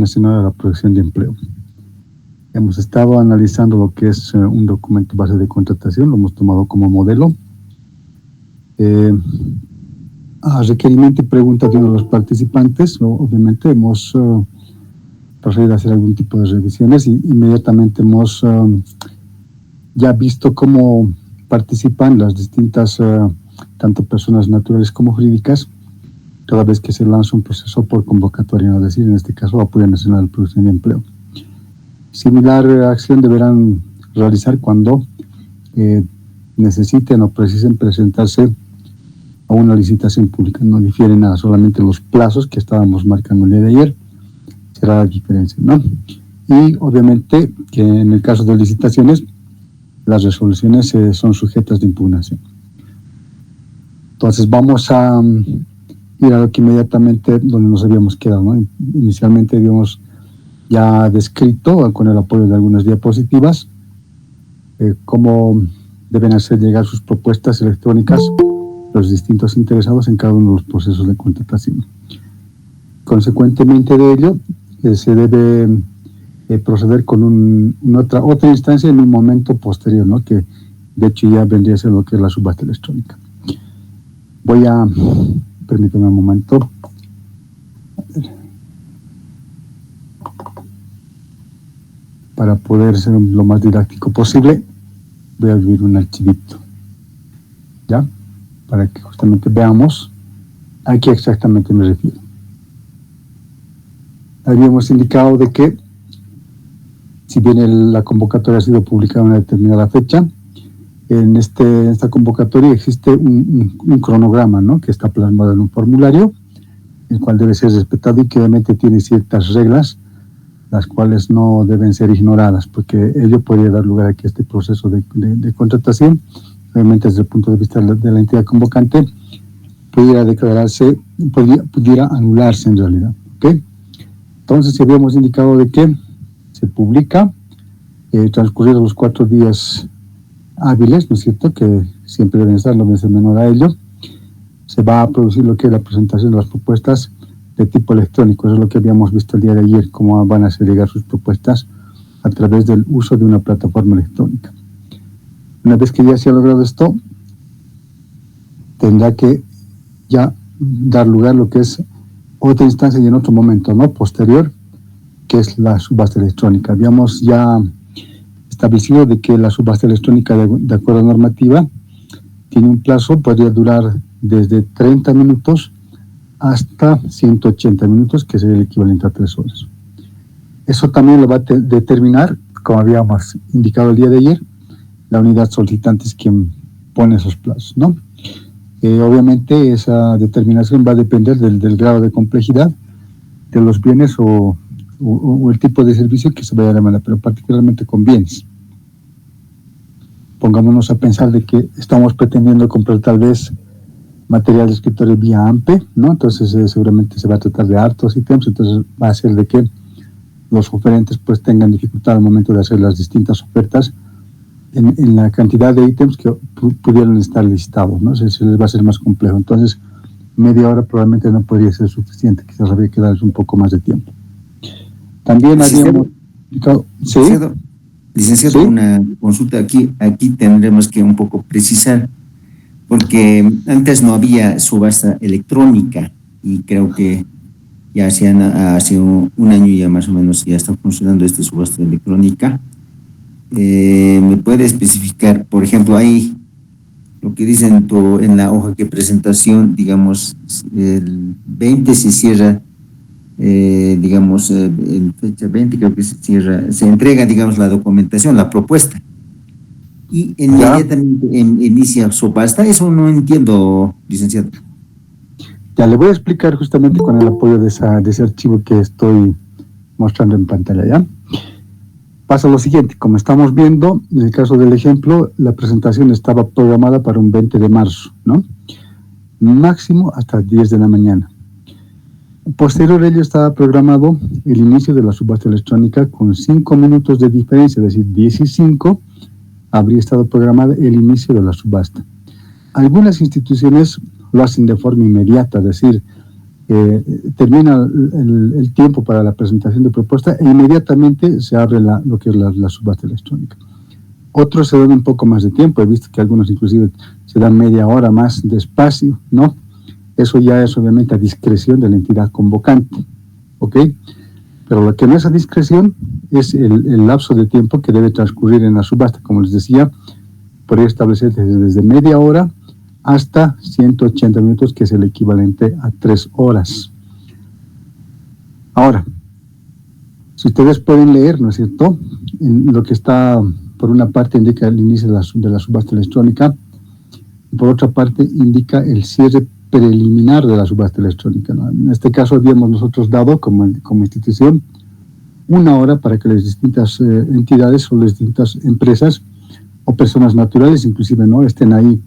Nacional de la Protección de Empleo. Hemos estado analizando lo que es un documento base de contratación, lo hemos tomado como modelo. A requerimiento y pregunta de uno de los participantes, obviamente hemos procedido a hacer algún tipo de revisiones y inmediatamente hemos ya visto cómo participan las distintas, tanto personas naturales como jurídicas, toda vez que se lanza un proceso por convocatoria, ¿no? Es decir, en este caso, Apoyo Nacional de Producción de Empleo. Similar acción deberán realizar cuando necesiten o precisen presentarse a una licitación pública. No difiere nada, solamente los plazos que estábamos marcando el día de ayer será la diferencia, ¿no? Y obviamente que en el caso de licitaciones, las resoluciones son sujetas de impugnación. Entonces vamos a ir a lo que inmediatamente donde nos habíamos quedado, ¿no? Inicialmente habíamos ya descrito con el apoyo de algunas diapositivas cómo deben hacer llegar sus propuestas electrónicas los distintos interesados en cada uno de los procesos de contratación. Consecuentemente de ello, se debe proceder con otra instancia en un momento posterior, ¿no? Que de hecho ya vendría a ser lo que es la subasta electrónica. Permítame un momento. Para poder ser lo más didáctico posible, voy a abrir un archivito, ¿ya? Para que justamente veamos a qué exactamente me refiero. Habíamos indicado de que, si bien la convocatoria ha sido publicada en una determinada fecha, en esta convocatoria existe un cronograma, ¿no? Que está plasmado en un formulario, el cual debe ser respetado y que obviamente tiene ciertas reglas, las cuales no deben ser ignoradas, porque ello podría dar lugar a que este proceso de contratación, obviamente desde el punto de vista de la entidad convocante, pudiera anularse en realidad, ¿ok? Entonces, habíamos indicado de que se publica, transcurridos los 4 días hábiles, ¿no es cierto?, que siempre deben estar, no deben ser menor a ello, se va a producir lo que es la presentación de las propuestas de tipo electrónico. Eso es lo que habíamos visto el día de ayer, cómo van a hacer llegar sus propuestas a través del uso de una plataforma electrónica. Una vez que ya se ha logrado esto, tendrá que ya dar lugar lo que es otra instancia y en otro momento, ¿no?, posterior, que es la subasta electrónica. Habíamos ya establecido de que la subasta electrónica, de acuerdo a normativa, tiene un plazo, podría durar desde 30 minutos hasta 180 minutos, que sería el equivalente a 3 horas. Eso también lo va a determinar, como habíamos indicado el día de ayer, la unidad solicitante es quien pone esos plazos, ¿no? Obviamente esa determinación va a depender del grado de complejidad de los bienes o el tipo de servicio que se vaya a demandar, pero particularmente con bienes. Pongámonos a pensar de que estamos pretendiendo comprar tal vez material de escritorio vía AMPE, ¿no? Entonces seguramente se va a tratar de hartos ítems, entonces va a ser de que los oferentes pues tengan dificultad al momento de hacer las distintas ofertas en la cantidad de ítems que pudieran estar listados, ¿no? Se les va a ser más complejo. Entonces, media hora probablemente no podría ser suficiente, quizás habría que darles un poco más de tiempo. También habíamos... ¿Sí? Licenciado, ¿Sí? Una consulta aquí tendremos que un poco precisar, porque antes no había subasta electrónica y creo que ya hace un año ya más o menos ya está funcionando esta subasta electrónica. ¿Me puede especificar, por ejemplo, ahí lo que dicen en la hoja de presentación, digamos, el 20 se cierra, digamos, en fecha 20 creo que se entrega, digamos, la documentación, la propuesta, y inmediatamente inicia subasta? Eso no entiendo, licenciado. Ya le voy a explicar justamente con el apoyo de ese archivo que estoy mostrando en pantalla, ¿ya? Pasa lo siguiente, como estamos viendo, en el caso del ejemplo, la presentación estaba programada para un 20 de marzo, ¿no? Máximo hasta 10 de la mañana. Posterior a ello estaba programado el inicio de la subasta electrónica con 5 minutos de diferencia, es decir, 10 y 5, habría estado programado el inicio de la subasta. Algunas instituciones lo hacen de forma inmediata, es decir, termina el tiempo para la presentación de propuesta e inmediatamente se abre lo que es la subasta electrónica. Otros se dan un poco más de tiempo, he visto que algunos inclusive se dan media hora más de espacio, ¿no? Eso ya es obviamente a discreción de la entidad convocante, ¿ok? Pero lo que no es a discreción es el lapso de tiempo que debe transcurrir en la subasta. Como les decía, podría establecerse desde media hora hasta 180 minutos, que es el equivalente a 3 horas. Ahora, si ustedes pueden leer, ¿no es cierto?, en lo que está, por una parte indica el inicio de la subasta electrónica, y por otra parte indica el cierre preliminar de la subasta electrónica, ¿no? En este caso habíamos nosotros dado como institución 1 hora para que las distintas entidades o las distintas empresas o personas naturales inclusive, ¿no?, estén ahí,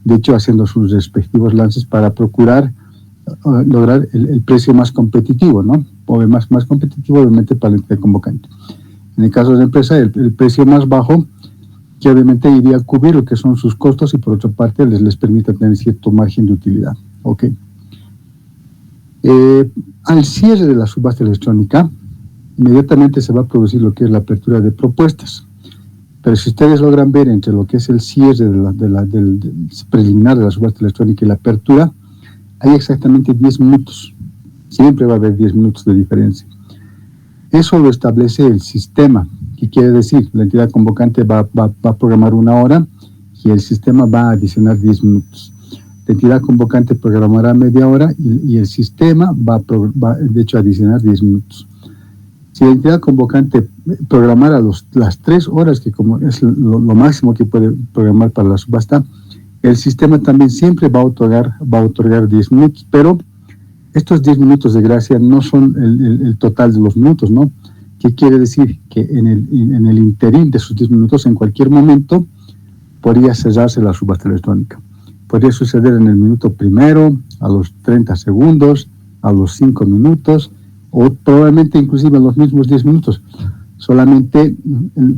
de hecho haciendo sus respectivos lances para procurar lograr el precio más competitivo, ¿no? O más competitivo obviamente para la entidad convocante. En el caso de la empresa, el precio más bajo, que obviamente iría a cubrir lo que son sus costos y por otra parte les permite tener cierto margen de utilidad. Ok. Al cierre de la subasta electrónica, inmediatamente se va a producir lo que es la apertura de propuestas. Pero si ustedes logran ver entre lo que es el cierre del preliminar de la subasta electrónica y la apertura, hay exactamente 10 minutos. Siempre va a haber 10 minutos de diferencia. Eso lo establece el sistema, que quiere decir, la entidad convocante va a programar 1 hora y el sistema va a adicionar 10 minutos. La entidad convocante programará media hora y el sistema va de hecho a adicionar 10 minutos. Si la entidad convocante programara las 3 horas, que como es lo máximo que puede programar para la subasta, el sistema también siempre va a otorgar 10 minutos, pero estos 10 minutos de gracia no son el total de los minutos, ¿no? ¿Qué quiere decir? Que en el interín de esos 10 minutos, en cualquier momento, podría cerrarse la subasta electrónica. Podría suceder en el minuto primero, a los 30 segundos, a los 5 minutos, o probablemente inclusive en los mismos 10 minutos. Solamente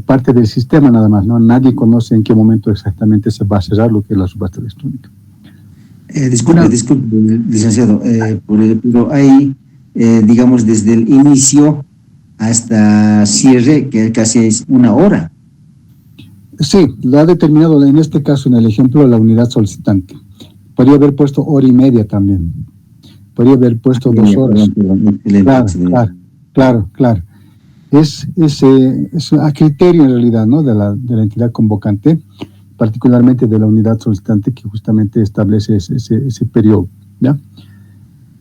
parte del sistema nada más, ¿no? Nadie conoce en qué momento exactamente se va a cerrar lo que es la subasta electrónica. Disculpe, licenciado, pero hay, digamos, desde el inicio hasta cierre, que casi es 1 hora. Sí, lo ha determinado en este caso, en el ejemplo de la unidad solicitante. Podría haber puesto 1 hora y media también. Podría haber puesto 2 horas. Claro. Es a criterio en realidad, ¿no?, de la entidad convocante, particularmente de la unidad solicitante, que justamente establece ese periodo, ¿ya?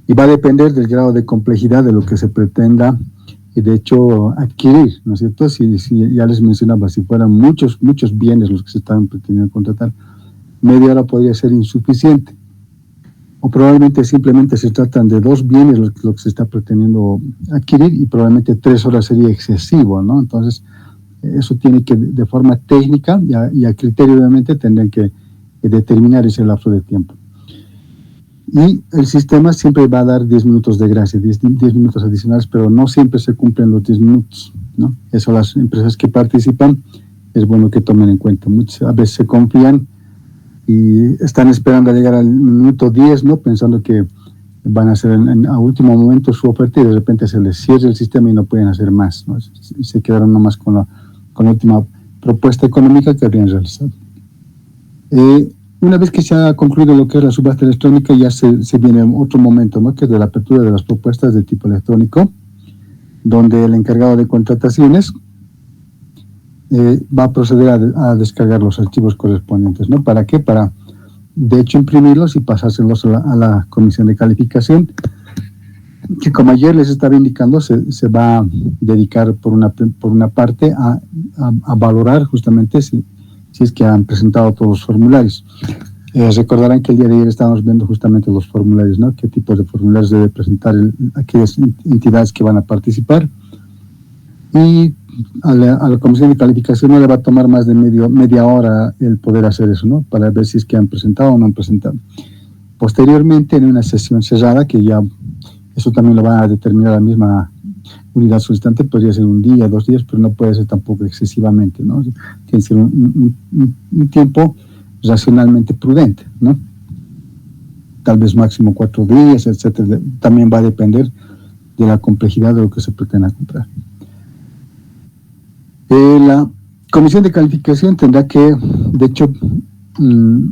Y va a depender del grado de complejidad de lo que se pretenda, y de hecho, adquirir, ¿no es cierto? Si ya les mencionaba, si fueran muchos bienes los que se estaban pretendiendo contratar, media hora podría ser insuficiente. O probablemente simplemente se tratan de 2 bienes lo que se está pretendiendo adquirir y probablemente 3 horas sería excesivo, ¿no? Entonces, eso tiene que, de forma técnica y a criterio obviamente, tendrían que determinar ese lapso de tiempo. Y el sistema siempre va a dar 10 minutos de gracia, 10 minutos adicionales, pero no siempre se cumplen los 10 minutos, ¿no? Eso las empresas que participan es bueno que tomen en cuenta. Muchas veces se confían y están esperando a llegar al minuto 10, ¿no?, pensando que van a hacer a último momento su oferta y de repente se les cierra el sistema y no pueden hacer más, ¿no? Y se quedaron nomás con la última propuesta económica que habían realizado. Una vez que se ha concluido lo que es la subasta electrónica, ya se viene otro momento, ¿no?, que es de la apertura de las propuestas de tipo electrónico, donde el encargado de contrataciones va a proceder a descargar los archivos correspondientes, ¿no? ¿Para qué? Para, de hecho, imprimirlos y pasárselos a la comisión de calificación, que como ayer les estaba indicando, se va a dedicar por una parte a valorar justamente si es que han presentado todos los formularios. Recordarán que el día de ayer estábamos viendo justamente los formularios, ¿no? Qué tipos de formularios debe presentar aquellas entidades que van a participar. Y a la comisión de calificación no le va a tomar más de media hora el poder hacer eso, ¿no?, para ver si es que han presentado o no han presentado. Posteriormente, en una sesión cerrada, que ya eso también lo va a determinar la misma unidad solicitante, podría ser 1 día, 2 días, pero no puede ser tampoco excesivamente, ¿no? Tiene que ser un tiempo racionalmente prudente, ¿no? tal vez máximo 4 días, etcétera. También va a depender de la complejidad de lo que se pretenda comprar. La Comisión de Calificación tendrá que, de hecho,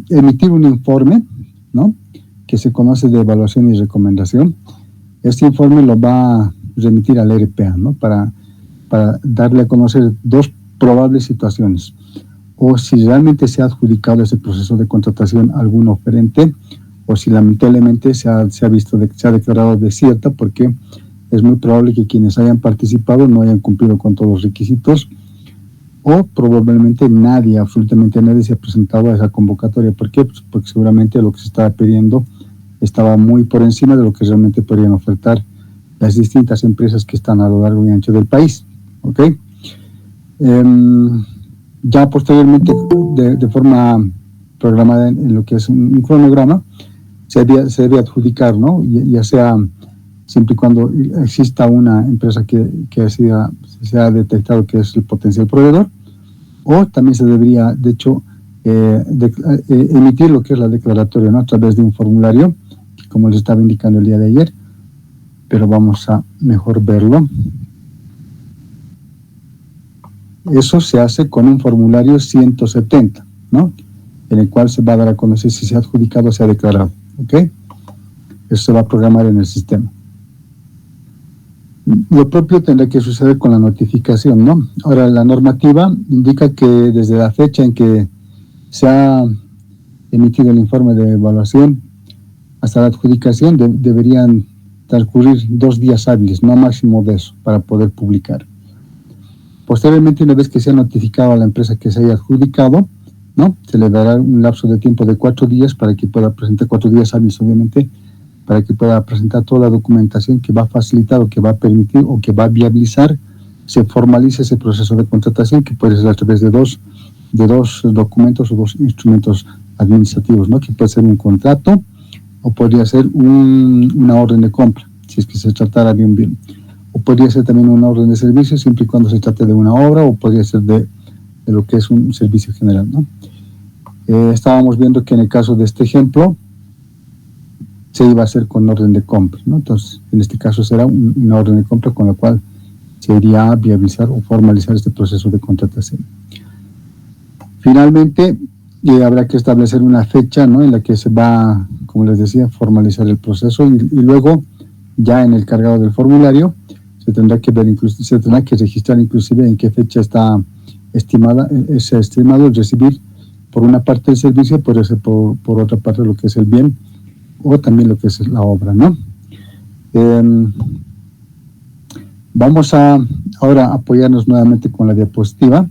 emitir un informe, ¿no?, que se conoce de evaluación y recomendación. Este informe lo va a remitir al RPA, ¿no?, para darle a conocer dos probables situaciones: o si realmente se ha adjudicado ese proceso de contratación a algún oferente, o si lamentablemente se ha declarado desierta, porque es muy probable que quienes hayan participado no hayan cumplido con todos los requisitos, o probablemente absolutamente nadie se ha presentado a esa convocatoria. ¿Por qué? Pues porque seguramente lo que se estaba pidiendo estaba muy por encima de lo que realmente podrían ofertar las distintas empresas que están a lo largo y ancho del país. ¿Ok? Ya posteriormente, de forma programada en lo que es un cronograma, se debe adjudicar, ¿no?, ya sea siempre y cuando exista una empresa que se ha detectado que es el potencial proveedor, o también se debería, de hecho, emitir lo que es la declaratoria, ¿no?, a través de un formulario, como les estaba indicando el día de ayer, pero vamos a mejor verlo. Eso se hace con un formulario 170, ¿no?, en el cual se va a dar a conocer si se ha adjudicado o se ha declarado. ¿Ok? Eso se va a programar en el sistema. Lo propio tendrá que suceder con la notificación, ¿no? Ahora, la normativa indica que desde la fecha en que se ha emitido el informe de evaluación hasta la adjudicación deberían transcurrir 2 días hábiles, no máximo de eso, para poder publicar. Posteriormente, una vez que se ha notificado a la empresa que se haya adjudicado, ¿no?, se le dará un lapso de tiempo de 4 días para que pueda presentar, 4 días hábiles obviamente, para que pueda presentar toda la documentación que va a facilitar o que va a permitir o que va a viabilizar, se formalice ese proceso de contratación, que puede ser a través de dos documentos o 2 instrumentos administrativos, ¿no?, que puede ser un contrato o podría ser una orden de compra, si es que se tratara de un bien, o podría ser también una orden de servicio, siempre y cuando se trate de una obra, o podría ser de lo que es un servicio general, ¿no? Estábamos viendo que en el caso de este ejemplo se iba a hacer con orden de compra, ¿no? Entonces, en este caso será una orden de compra con la cual se iría a viabilizar o formalizar este proceso de contratación. Finalmente, habrá que establecer una fecha, ¿no?, en la que se va, como les decía, formalizar el proceso, y luego, ya en el cargado del formulario, se tendrá que registrar inclusive en qué fecha está estimado recibir por una parte el servicio, puede ser por otra parte lo que es el bien, o también lo que es la obra, ¿no? Vamos a ahora apoyarnos nuevamente con la diapositiva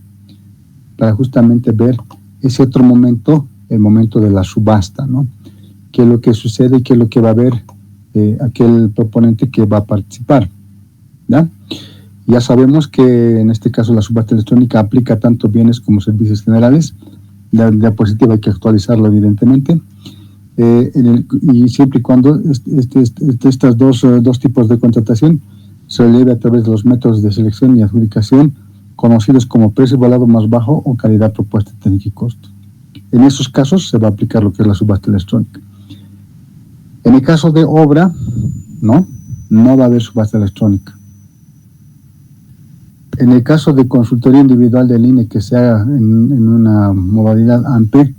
para justamente ver ese otro momento, el momento de la subasta, ¿no? Qué es lo que sucede y qué es lo que va a ver aquel proponente que va a participar, ¿ya? Ya sabemos que en este caso la subasta electrónica aplica tanto bienes como servicios generales. La diapositiva hay que actualizarla, evidentemente. Y siempre y cuando estos dos tipos de contratación se lleve a través de los métodos de selección y adjudicación conocidos como precio igualado más bajo o calidad propuesta técnica y costo. En esos casos se va a aplicar lo que es la subasta electrónica. En el caso de obra, no va a haber subasta electrónica. En el caso de consultoría individual del INE que se haga en una modalidad AMPE,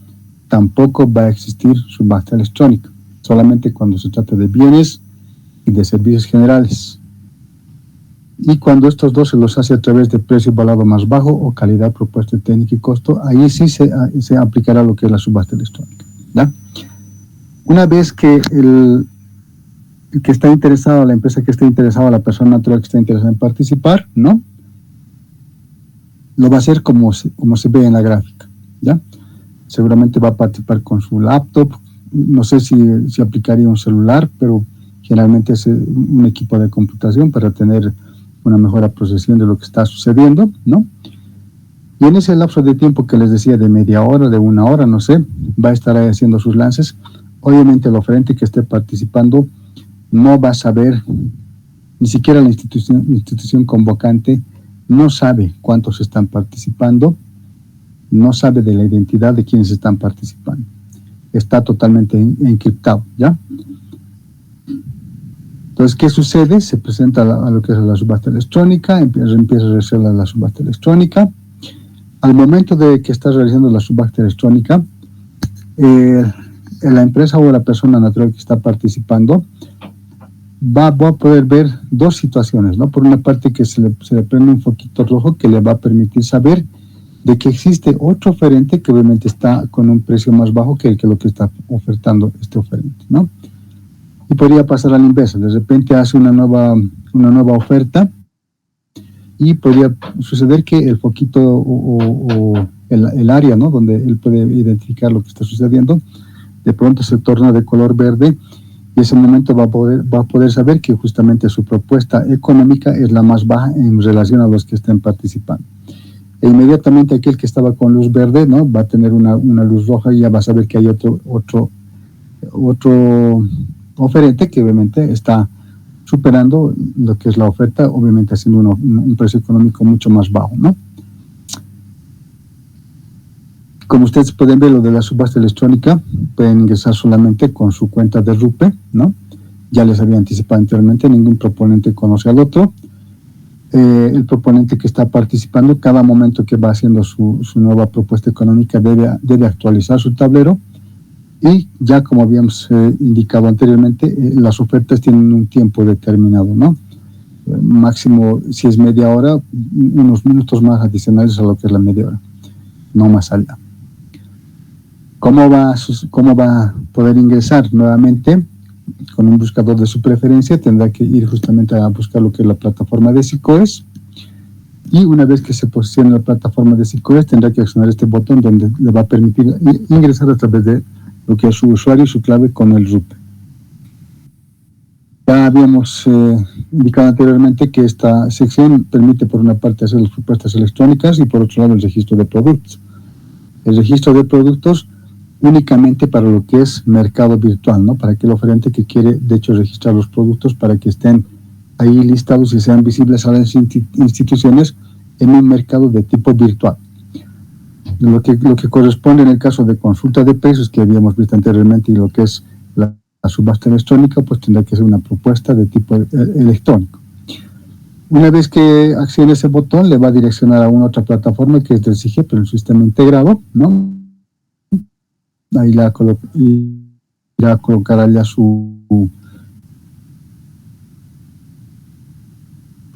tampoco va a existir subasta electrónica, solamente cuando se trata de bienes y de servicios generales. Y cuando estos dos se los hace a través de precio igualado más bajo o calidad propuesta técnica y costo, ahí sí se aplicará lo que es la subasta electrónica, ¿ya? Una vez que el que está interesado, la empresa que está interesada, la persona natural que está interesada en participar, ¿no?, lo va a hacer como se ve en la gráfica, ¿ya? Seguramente va a participar con su laptop, no sé si aplicaría un celular, pero generalmente es un equipo de computación para tener una mejor apreciación de lo que está sucediendo, ¿no? Y en ese lapso de tiempo que les decía, de media hora, de 1 hora, no sé, va a estar ahí haciendo sus lances. Obviamente el oferente que esté participando no va a saber, ni siquiera la institución convocante no sabe cuántos están participando, no sabe de la identidad de quienes están participando. está totalmente encriptado, ¿ya? Entonces, ¿qué sucede? Se presenta a lo que es la subasta electrónica, empieza a realizar la subasta electrónica. Al momento de que está realizando la subasta electrónica, la empresa o la persona natural que está participando va a poder ver dos situaciones, ¿no? Por una parte, que se le prende un foquito rojo que le va a permitir saber de que existe otro oferente que obviamente está con un precio más bajo que lo que está ofertando este oferente, ¿no? Y podría pasar al inverso, de repente hace una nueva oferta y podría suceder que el foquito o el área, ¿no?, donde él puede identificar lo que está sucediendo, de pronto se torna de color verde, y ese momento va a poder saber que justamente su propuesta económica es la más baja en relación a los que estén participando. E inmediatamente aquel que estaba con luz verde, ¿no?, va a tener una luz roja y ya va a saber que hay otro oferente que obviamente está superando lo que es la oferta, obviamente haciendo un precio económico mucho más bajo, ¿no? Como ustedes pueden ver, lo de la subasta electrónica, pueden ingresar solamente con su cuenta de RUPE, ¿no? Ya les había anticipado anteriormente, ningún proponente conoce al otro. El proponente que está participando, cada momento que va haciendo su nueva propuesta económica, debe actualizar su tablero. Y ya, como habíamos indicado anteriormente, las ofertas tienen un tiempo determinado, ¿no? Máximo, si es media hora, unos minutos más adicionales a lo que es la media hora, no más allá. ¿Cómo va a poder ingresar nuevamente? Con un buscador de su preferencia, tendrá que ir justamente a buscar lo que es la plataforma de SICOES, y una vez que se posicione en la plataforma de SICOES, tendrá que accionar este botón donde le va a permitir ingresar a través de lo que es su usuario y su clave con el RUPE. Ya habíamos indicado anteriormente que esta sección permite, por una parte, hacer las propuestas electrónicas y, por otro lado, el registro de productos. El registro de productos únicamente para lo que es mercado virtual, ¿no? Para aquel oferente que quiere, de hecho, registrar los productos para que estén ahí listados y sean visibles a las instituciones en un mercado de tipo virtual. Lo que corresponde en el caso de consulta de precios que habíamos visto anteriormente y lo que es la subasta electrónica, pues tendrá que ser una propuesta de tipo electrónico. Una vez que accione ese botón, le va a direccionar a una otra plataforma que es del SIGEP, pero el sistema integrado, ¿no? Ahí la colocará ya su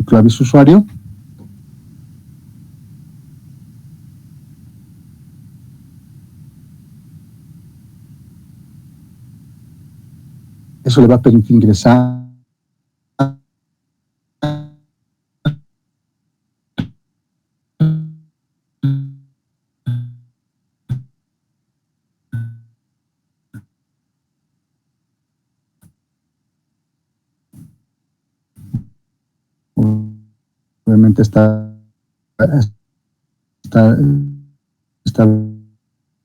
clave y su usuario. Eso le va a permitir ingresar obviamente esta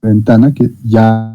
ventana que ya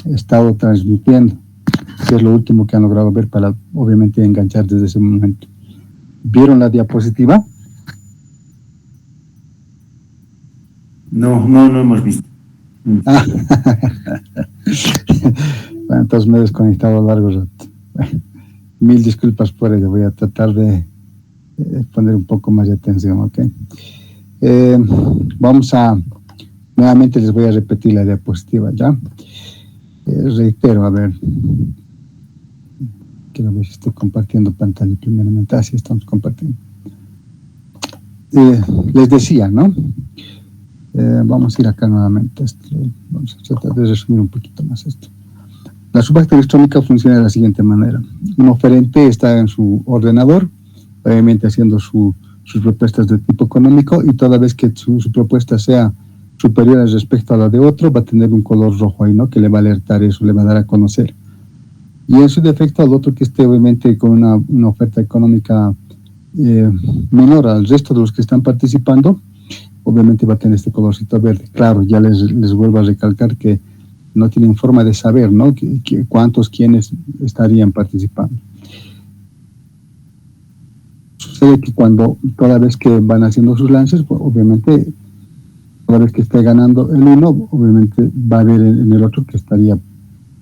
he estado transmitiendo, que es lo último que han logrado ver para obviamente enganchar desde ese momento. ¿Vieron la diapositiva? No hemos visto. Ah. Bueno, entonces me he desconectado a largo rato. Mil disculpas por ello. Voy a tratar de poner un poco más de atención, ¿ok? Nuevamente les voy a repetir la diapositiva, ¿ya? Reitero, a ver. Quiero ver si estoy compartiendo pantalla primeramente. Así estamos compartiendo. Les decía, ¿no? Vamos a ir acá nuevamente. Vamos a tratar de resumir un poquito más esto. La subasta electrónica funciona de la siguiente manera. Un oferente está en su ordenador, obviamente haciendo sus propuestas de tipo económico, y toda vez que su propuesta sea superior respecto a la de otro, va a tener un color rojo ahí, ¿no? Que le va a alertar eso, le va a dar a conocer. Y en su defecto, al otro que esté obviamente con una oferta económica menor al resto de los que están participando, obviamente va a tener este colorcito verde. Claro, ya les vuelvo a recalcar que no tienen forma de saber, ¿no? Quiénes estarían participando. Sucede que toda vez que van haciendo sus lances, pues, obviamente, toda vez que esté ganando el uno, obviamente va a haber en el otro que estaría,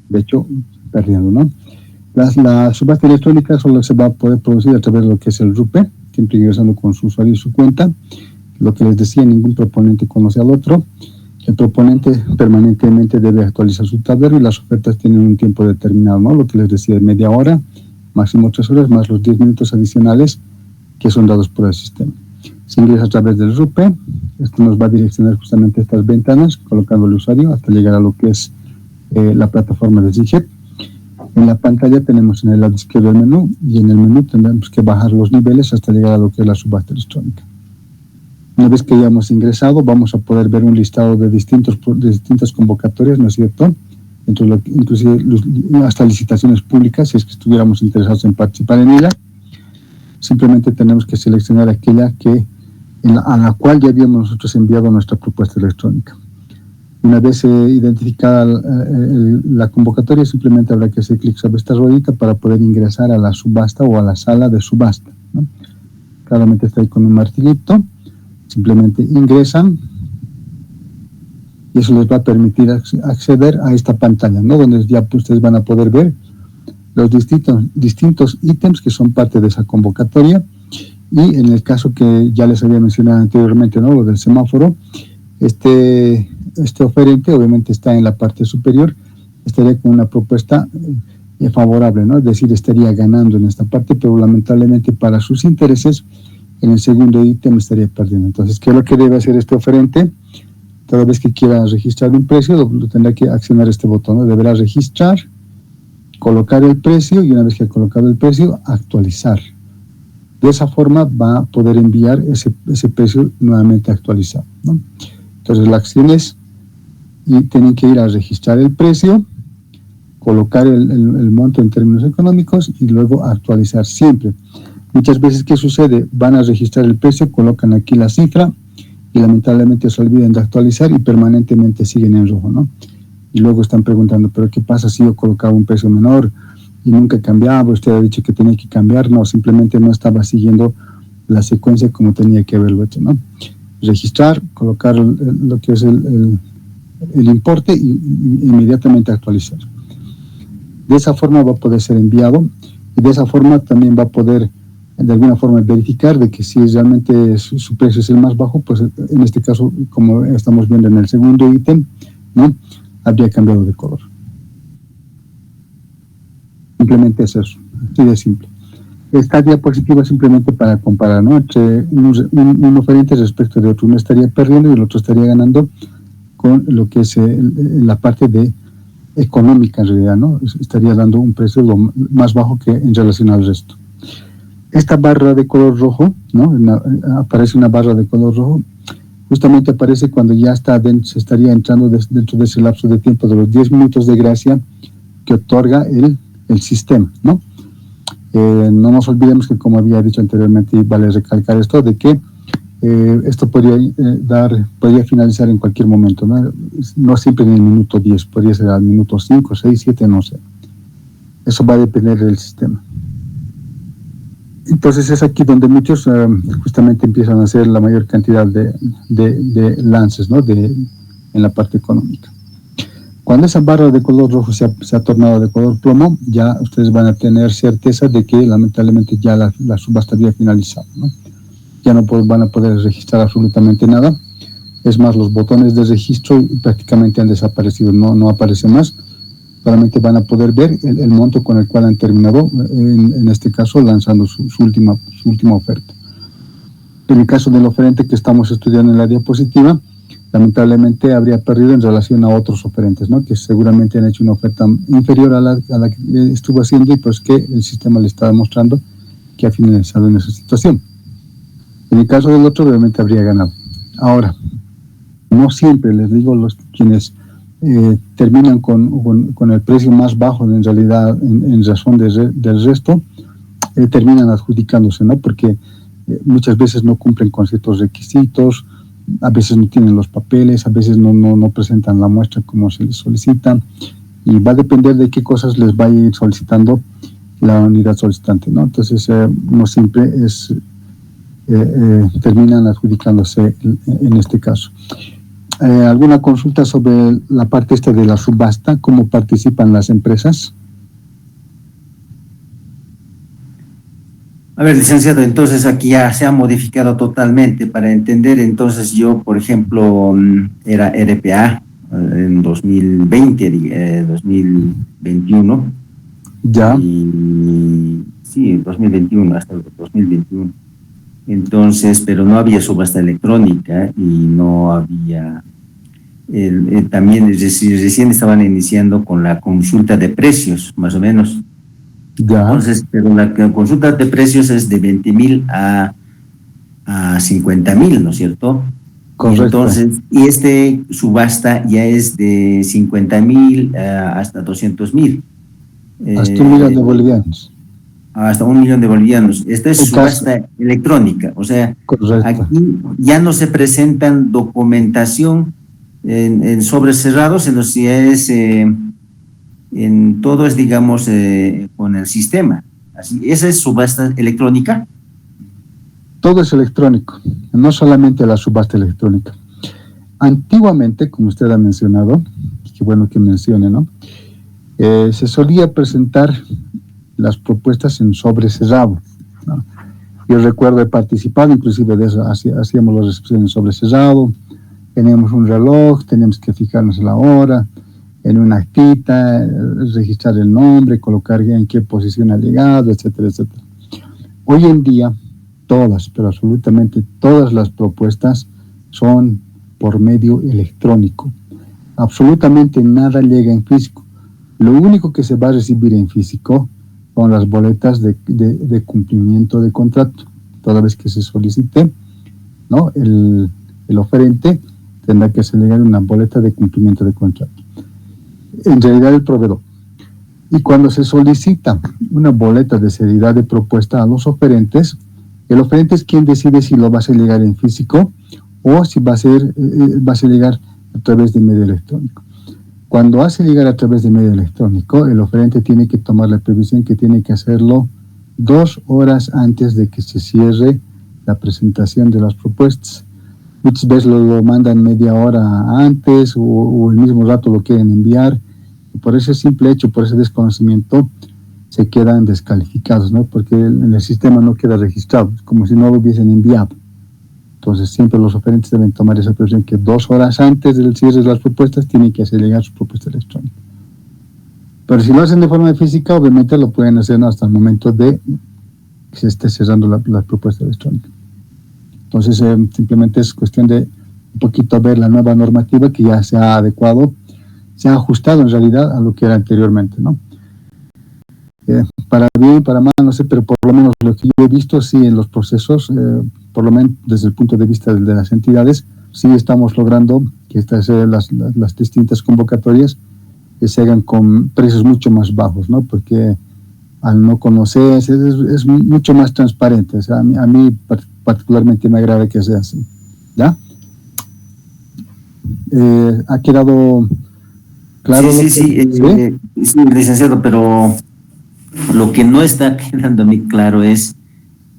de hecho, perdiendo, ¿no? La subasta electrónica solo se va a poder producir a través de lo que es el RUPE, siempre ingresando con su usuario y su cuenta. Lo que les decía, ningún proponente conoce al otro. El proponente permanentemente debe actualizar su tablero y las ofertas tienen un tiempo determinado, ¿no? Lo que les decía, media hora, máximo 3 horas, más los 10 minutos adicionales que son dados por el sistema. Se ingresa a través del RUPE, esto nos va a direccionar justamente estas ventanas, colocando el usuario hasta llegar a lo que es la plataforma de SIGEP. En la pantalla tenemos en el lado izquierdo el menú, y en el menú tendremos que bajar los niveles hasta llegar a lo que es la subasta electrónica. Una vez que hayamos ingresado, vamos a poder ver un listado de distintas convocatorias, ¿no es cierto? Inclusive hasta licitaciones públicas, si es que estuviéramos interesados en participar en ella. Simplemente tenemos que seleccionar aquella a la cual ya habíamos nosotros enviado nuestra propuesta electrónica. Una vez identificada la convocatoria, simplemente habrá que hacer clic sobre esta ruedita para poder ingresar a la subasta o a la sala de subasta, ¿no? Claramente está ahí con un martillito. Simplemente ingresan y eso les va a permitir acceder a esta pantalla, ¿no? Donde ya ustedes van a poder ver los distintos ítems que son parte de esa convocatoria. Y en el caso que ya les había mencionado anteriormente, ¿no? Lo del semáforo, este oferente obviamente está en la parte superior, estaría con una propuesta favorable, ¿no? Es decir, estaría ganando en esta parte, pero lamentablemente para sus intereses en el segundo ítem estaría perdiendo. Entonces, ¿qué es lo que debe hacer este oferente? Cada vez que quiera registrar un precio, lo tendrá que accionar este botón, ¿no? Deberá registrar, colocar el precio, y una vez que ha colocado el precio, actualizar. De esa forma va a poder enviar ese precio nuevamente actualizado, ¿no? Entonces, la acción es, y tienen que ir a registrar el precio, colocar el monto en términos económicos y luego actualizar siempre. Muchas veces, ¿qué sucede? Van a registrar el precio, colocan aquí la cifra y lamentablemente se olvidan de actualizar y permanentemente siguen en rojo, ¿no? Y luego están preguntando, ¿pero qué pasa si yo colocaba un precio menor y nunca cambiaba? Usted ha dicho que tenía que cambiar. No, simplemente no estaba siguiendo la secuencia como tenía que haberlo hecho, ¿no? Registrar, colocar lo que es el importe y inmediatamente actualizar. De esa forma va a poder ser enviado y de esa forma también va a poder de alguna forma verificar de que si realmente su precio es el más bajo, pues en este caso, como estamos viendo en el segundo ítem, ¿no? Habría cambiado de color. Simplemente es eso, así de simple. Esta diapositiva simplemente para comparar, ¿no? Entre un oferente respecto de otro. Uno estaría perdiendo y el otro estaría ganando con lo que es la parte de económica en realidad, ¿no? Estaría dando un precio lo más bajo que en relación al resto. Esta barra de color rojo, ¿no? Aparece una barra de color rojo, justamente aparece cuando ya se estaría entrando dentro de ese lapso de tiempo de los 10 minutos de gracia que otorga el sistema, ¿no? No nos olvidemos que, como había dicho anteriormente, y vale recalcar esto, de que esto podría finalizar en cualquier momento, ¿no? No siempre en el minuto 10, podría ser al minuto 5, 6, 7, no sé. Eso va a depender del sistema. Entonces es aquí donde muchos justamente empiezan a hacer la mayor cantidad de lances, ¿no? En la parte económica. Cuando esa barra de color rojo se ha tornado de color plomo, ya ustedes van a tener certeza de que lamentablemente ya la subasta había finalizado, ¿no? Ya no van a poder registrar absolutamente nada. Es más, los botones de registro prácticamente han desaparecido, no aparece más. Solamente van a poder ver el monto con el cual han terminado, en este caso, lanzando su última oferta. En el caso del oferente que estamos estudiando en la diapositiva, lamentablemente habría perdido en relación a otros oferentes, ¿no? Que seguramente han hecho una oferta inferior a la que estuvo haciendo y pues que el sistema le está demostrando que ha finalizado en esa situación. En el caso del otro, obviamente habría ganado. Ahora, no siempre, les digo, quienes terminan con el precio más bajo en realidad en razón del resto, terminan adjudicándose, ¿no? Porque muchas veces no cumplen con ciertos requisitos, a veces no tienen los papeles, a veces no presentan la muestra como se les solicita, y va a depender de qué cosas les vaya a ir solicitando la unidad solicitante, ¿no? Entonces no siempre terminan adjudicándose en este caso. ¿Alguna consulta sobre la parte esta de la subasta? ¿Cómo participan las empresas? A ver, licenciado, entonces aquí ya se ha modificado totalmente. Para entender, entonces yo, por ejemplo, era RPA en 2020, 2021. Ya. Sí, 2021, hasta el 2021. Entonces, pero no había subasta electrónica y no había... también, es decir, recién estaban iniciando con la consulta de precios, más o menos. Ya. Entonces, pero la consulta de precios es de 20,000 a 50,000, ¿no es cierto? Correcto. Entonces, y subasta ya es de 50,000 hasta 200,000. Hasta 1,000,000 de bolivianos. Hasta 1,000,000 de bolivianos. Esta es subasta electrónica, o sea, correcto. Aquí ya no se presentan documentación en sobres cerrados, en los que en todo es, digamos, con el sistema. Así, ¿esa es subasta electrónica? Todo es electrónico, no solamente la subasta electrónica. Antiguamente, como usted ha mencionado, qué bueno que mencione, ¿no? Se solía presentar las propuestas en sobre cerrado, ¿no? Yo recuerdo haber participado, inclusive de eso, hacíamos las recepciones en sobre cerrado, teníamos un reloj, teníamos que fijarnos la hora, en una actita, registrar el nombre, colocar en qué posición ha llegado, etcétera, etcétera. Hoy en día, todas, pero absolutamente todas las propuestas son por medio electrónico. Absolutamente nada llega en físico. Lo único que se va a recibir en físico son las boletas de cumplimiento de contrato. Toda vez que se solicite, ¿no? El oferente tendrá que hacer llegar una boleta de cumplimiento de contrato. En realidad el proveedor. Y cuando se solicita una boleta de seriedad de propuesta a los oferentes, el oferente es quien decide si lo va a hacer llegar en físico o si va a hacer llegar a través de medio electrónico. Cuando hace llegar a través de medio electrónico, el oferente tiene que tomar la previsión que tiene que hacerlo 2 horas antes de que se cierre la presentación de las propuestas. Muchas veces lo mandan media hora antes o el mismo rato lo quieren enviar. Y por ese simple hecho, por ese desconocimiento, se quedan descalificados, ¿no? Porque en el sistema no queda registrado, como si no lo hubiesen enviado. Entonces, siempre los oferentes deben tomar esa previsión que 2 horas antes del cierre de las propuestas tienen que hacer llegar su propuesta electrónica. Pero si lo hacen de forma física, obviamente lo pueden hacer, ¿no?, hasta el momento de que se esté cerrando la propuesta electrónica. Entonces, simplemente es cuestión de un poquito ver la nueva normativa que ya se ha adecuado, se ha ajustado en realidad a lo que era anteriormente, ¿no? Para bien, para mal, no sé, pero por lo menos lo que yo he visto, sí, en los procesos, por lo menos desde el punto de vista de las entidades, sí estamos logrando que las distintas convocatorias se hagan con precios mucho más bajos, ¿no? Porque al no conocer es mucho más transparente. O sea, a mí particularmente me agrada que sea así, ¿ya? ¿Ha quedado claro? Sí, licenciado, pero lo que no está quedando a mí claro es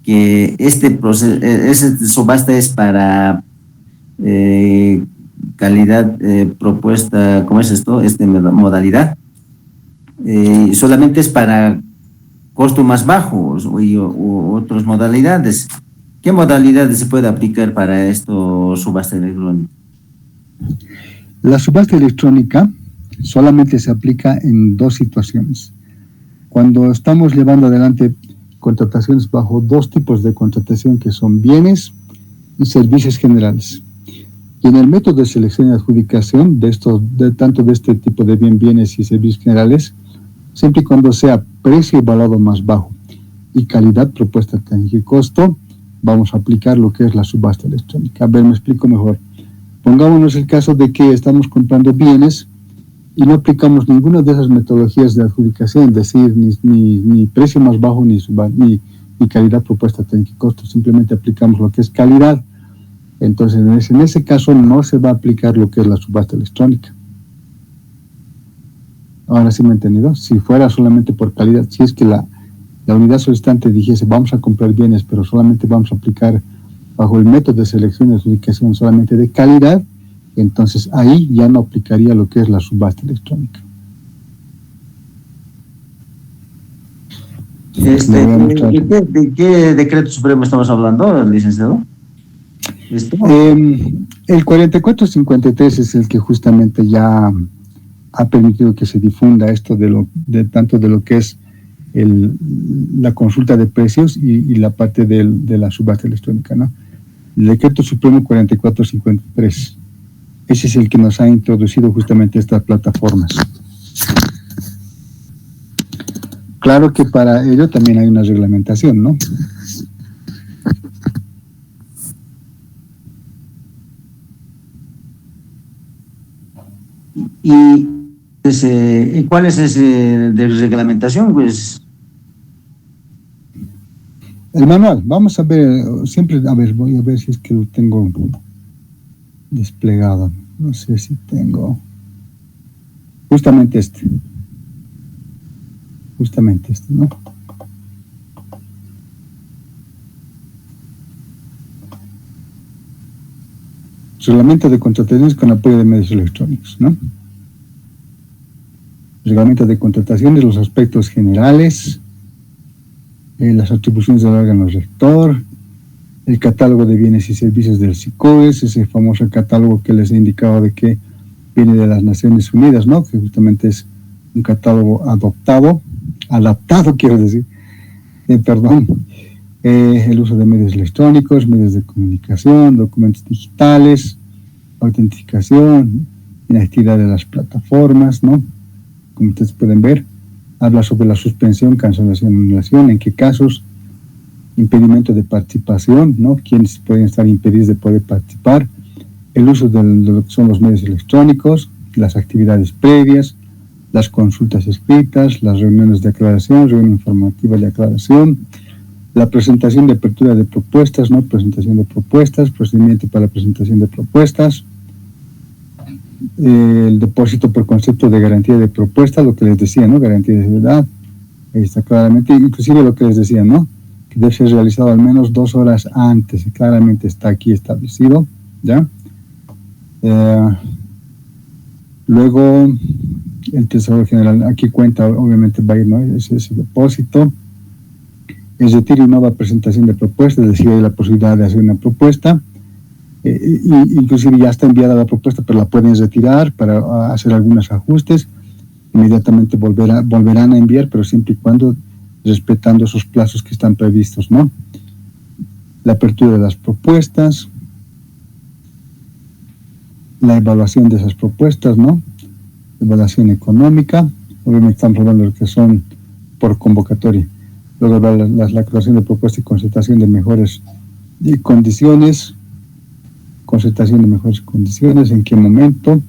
que este proceso, esta subasta es para calidad propuesta, ¿cómo es esto? Modalidad. Solamente es para costo más bajo u otras modalidades. ¿Qué modalidades se puede aplicar para esto subasta electrónica? La subasta electrónica solamente se aplica en dos situaciones. Cuando estamos llevando adelante contrataciones bajo dos tipos de contratación, que son bienes y servicios generales. Y en el método de selección y adjudicación tanto de este tipo de bienes y servicios generales, siempre y cuando sea precio evaluado más bajo y calidad propuesta técnica y costo, vamos a aplicar lo que es la subasta electrónica. A ver, me explico mejor. Pongámonos el caso de que estamos comprando bienes y no aplicamos ninguna de esas metodologías de adjudicación, es decir, ni precio más bajo ni calidad propuesta técnica y costo, simplemente aplicamos lo que es calidad. Entonces, en ese caso no se va a aplicar lo que es la subasta electrónica. Ahora sí me he entendido. Si fuera solamente por calidad, si es que la unidad solicitante dijese vamos a comprar bienes, pero solamente vamos a aplicar bajo el método de selección y adjudicación solamente de calidad, entonces ahí ya no aplicaría lo que es la subasta electrónica. ¿De qué decreto supremo estamos hablando, licenciado? El 4453 es el que justamente ya ha permitido que se difunda esto tanto de lo que es la consulta de precios y la parte de la subasta electrónica, ¿no? El decreto supremo 4453. Ese es el que nos ha introducido justamente estas plataformas. Claro que para ello también hay una reglamentación, ¿no? ¿Y cuál es ese de reglamentación? Pues el manual, vamos a ver, voy a ver si es que lo tengo desplegado. No sé si tengo. Justamente este, ¿no? Reglamento de contrataciones con apoyo de medios electrónicos, ¿no? Reglamento de contrataciones, los aspectos generales, las atribuciones del órgano rector, el catálogo de bienes y servicios del SICOES, ese famoso catálogo que les he indicado de que viene de las Naciones Unidas, ¿no? Que justamente es un catálogo adaptado, quiero decir, el uso de medios electrónicos, medios de comunicación, documentos digitales, autenticación, inactividad de las plataformas, ¿no? Como ustedes pueden ver, habla sobre la suspensión, cancelación, anulación, en qué casos, impedimento de participación, ¿no? Quiénes pueden estar impedidos de poder participar, el uso de lo que son los medios electrónicos, las actividades previas, las consultas escritas, las reuniones de aclaración, reunión informativa de aclaración, la presentación de apertura de propuestas, ¿no? Presentación de propuestas, procedimiento para la presentación de propuestas, el depósito por concepto de garantía de propuesta, lo que les decía, ¿no? Garantía de seguridad, ahí está claramente, inclusive lo que les decía, ¿no? Que debe ser realizado al menos 2 horas antes, y claramente está aquí establecido, ¿ya? Luego, el Tesoro General, aquí cuenta, obviamente va a ir, ¿no? Ese depósito, el retiro y nueva presentación de propuestas, es decir, hay la posibilidad de hacer una propuesta, inclusive ya está enviada la propuesta, pero la pueden retirar para hacer algunos ajustes, inmediatamente volverán a enviar, pero siempre y cuando respetando esos plazos que están previstos, ¿no? La apertura de las propuestas, la evaluación de esas propuestas, ¿no? Evaluación económica, obviamente estamos hablando de lo que son por convocatoria. Luego la creación de propuestas y concertación de mejores condiciones, en qué momento,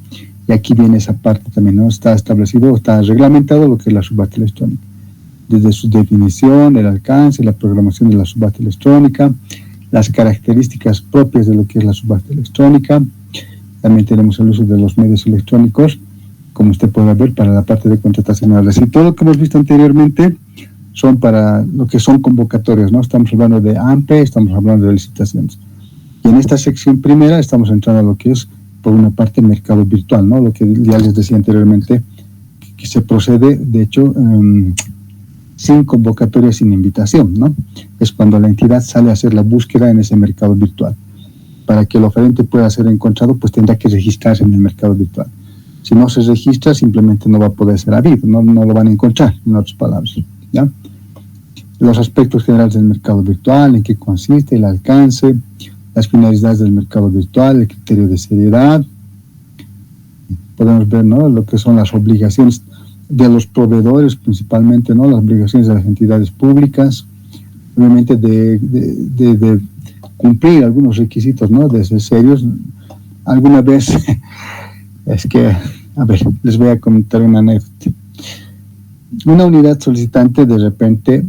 y aquí viene esa parte también, ¿no? Está establecido, está reglamentado lo que es la subasta electrónica, desde su definición, el alcance, la programación de la subasta electrónica, las características propias de lo que es la subasta electrónica. También tenemos el uso de los medios electrónicos, como usted puede ver, para la parte de contratación. Es decir, todo lo que hemos visto anteriormente son para lo que son convocatorias, ¿no? Estamos hablando de AMPE, estamos hablando de licitaciones. Y en esta sección primera estamos entrando a lo que es, por una parte, mercado virtual, ¿no? Lo que ya les decía anteriormente, que se procede, de hecho, sin convocatoria, sin invitación, ¿no? Es cuando la entidad sale a hacer la búsqueda en ese mercado virtual. Para que el oferente pueda ser encontrado, pues tendrá que registrarse en el mercado virtual. Si no se registra, simplemente no va a poder ser habido, no lo van a encontrar, en otras palabras, ¿ya? Los aspectos generales del mercado virtual, en qué consiste, el alcance, las finalidades del mercado virtual, el criterio de seriedad. Podemos ver, ¿no?, lo que son las obligaciones de los proveedores, principalmente, ¿no?, las obligaciones de las entidades públicas, obviamente de cumplir algunos requisitos, ¿no?, desde serios. Alguna vez, es que, a ver, les voy a comentar una anécdota. Una unidad solicitante de repente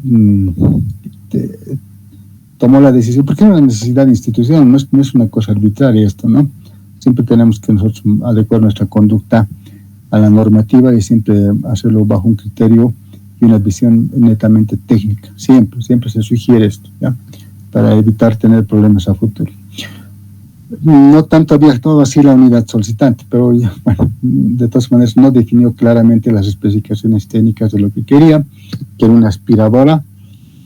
tomó la decisión, porque es una necesidad de institución, no es una cosa arbitraria esto, ¿no? Siempre tenemos que nosotros adecuar nuestra conducta a la normativa y siempre hacerlo bajo un criterio y una visión netamente técnica. Siempre se sugiere esto, ¿ya?, para evitar tener problemas a futuro. No tanto había actuado así la unidad solicitante, pero ya, bueno, de todas maneras no definió claramente las especificaciones técnicas de lo que quería, que era una aspiradora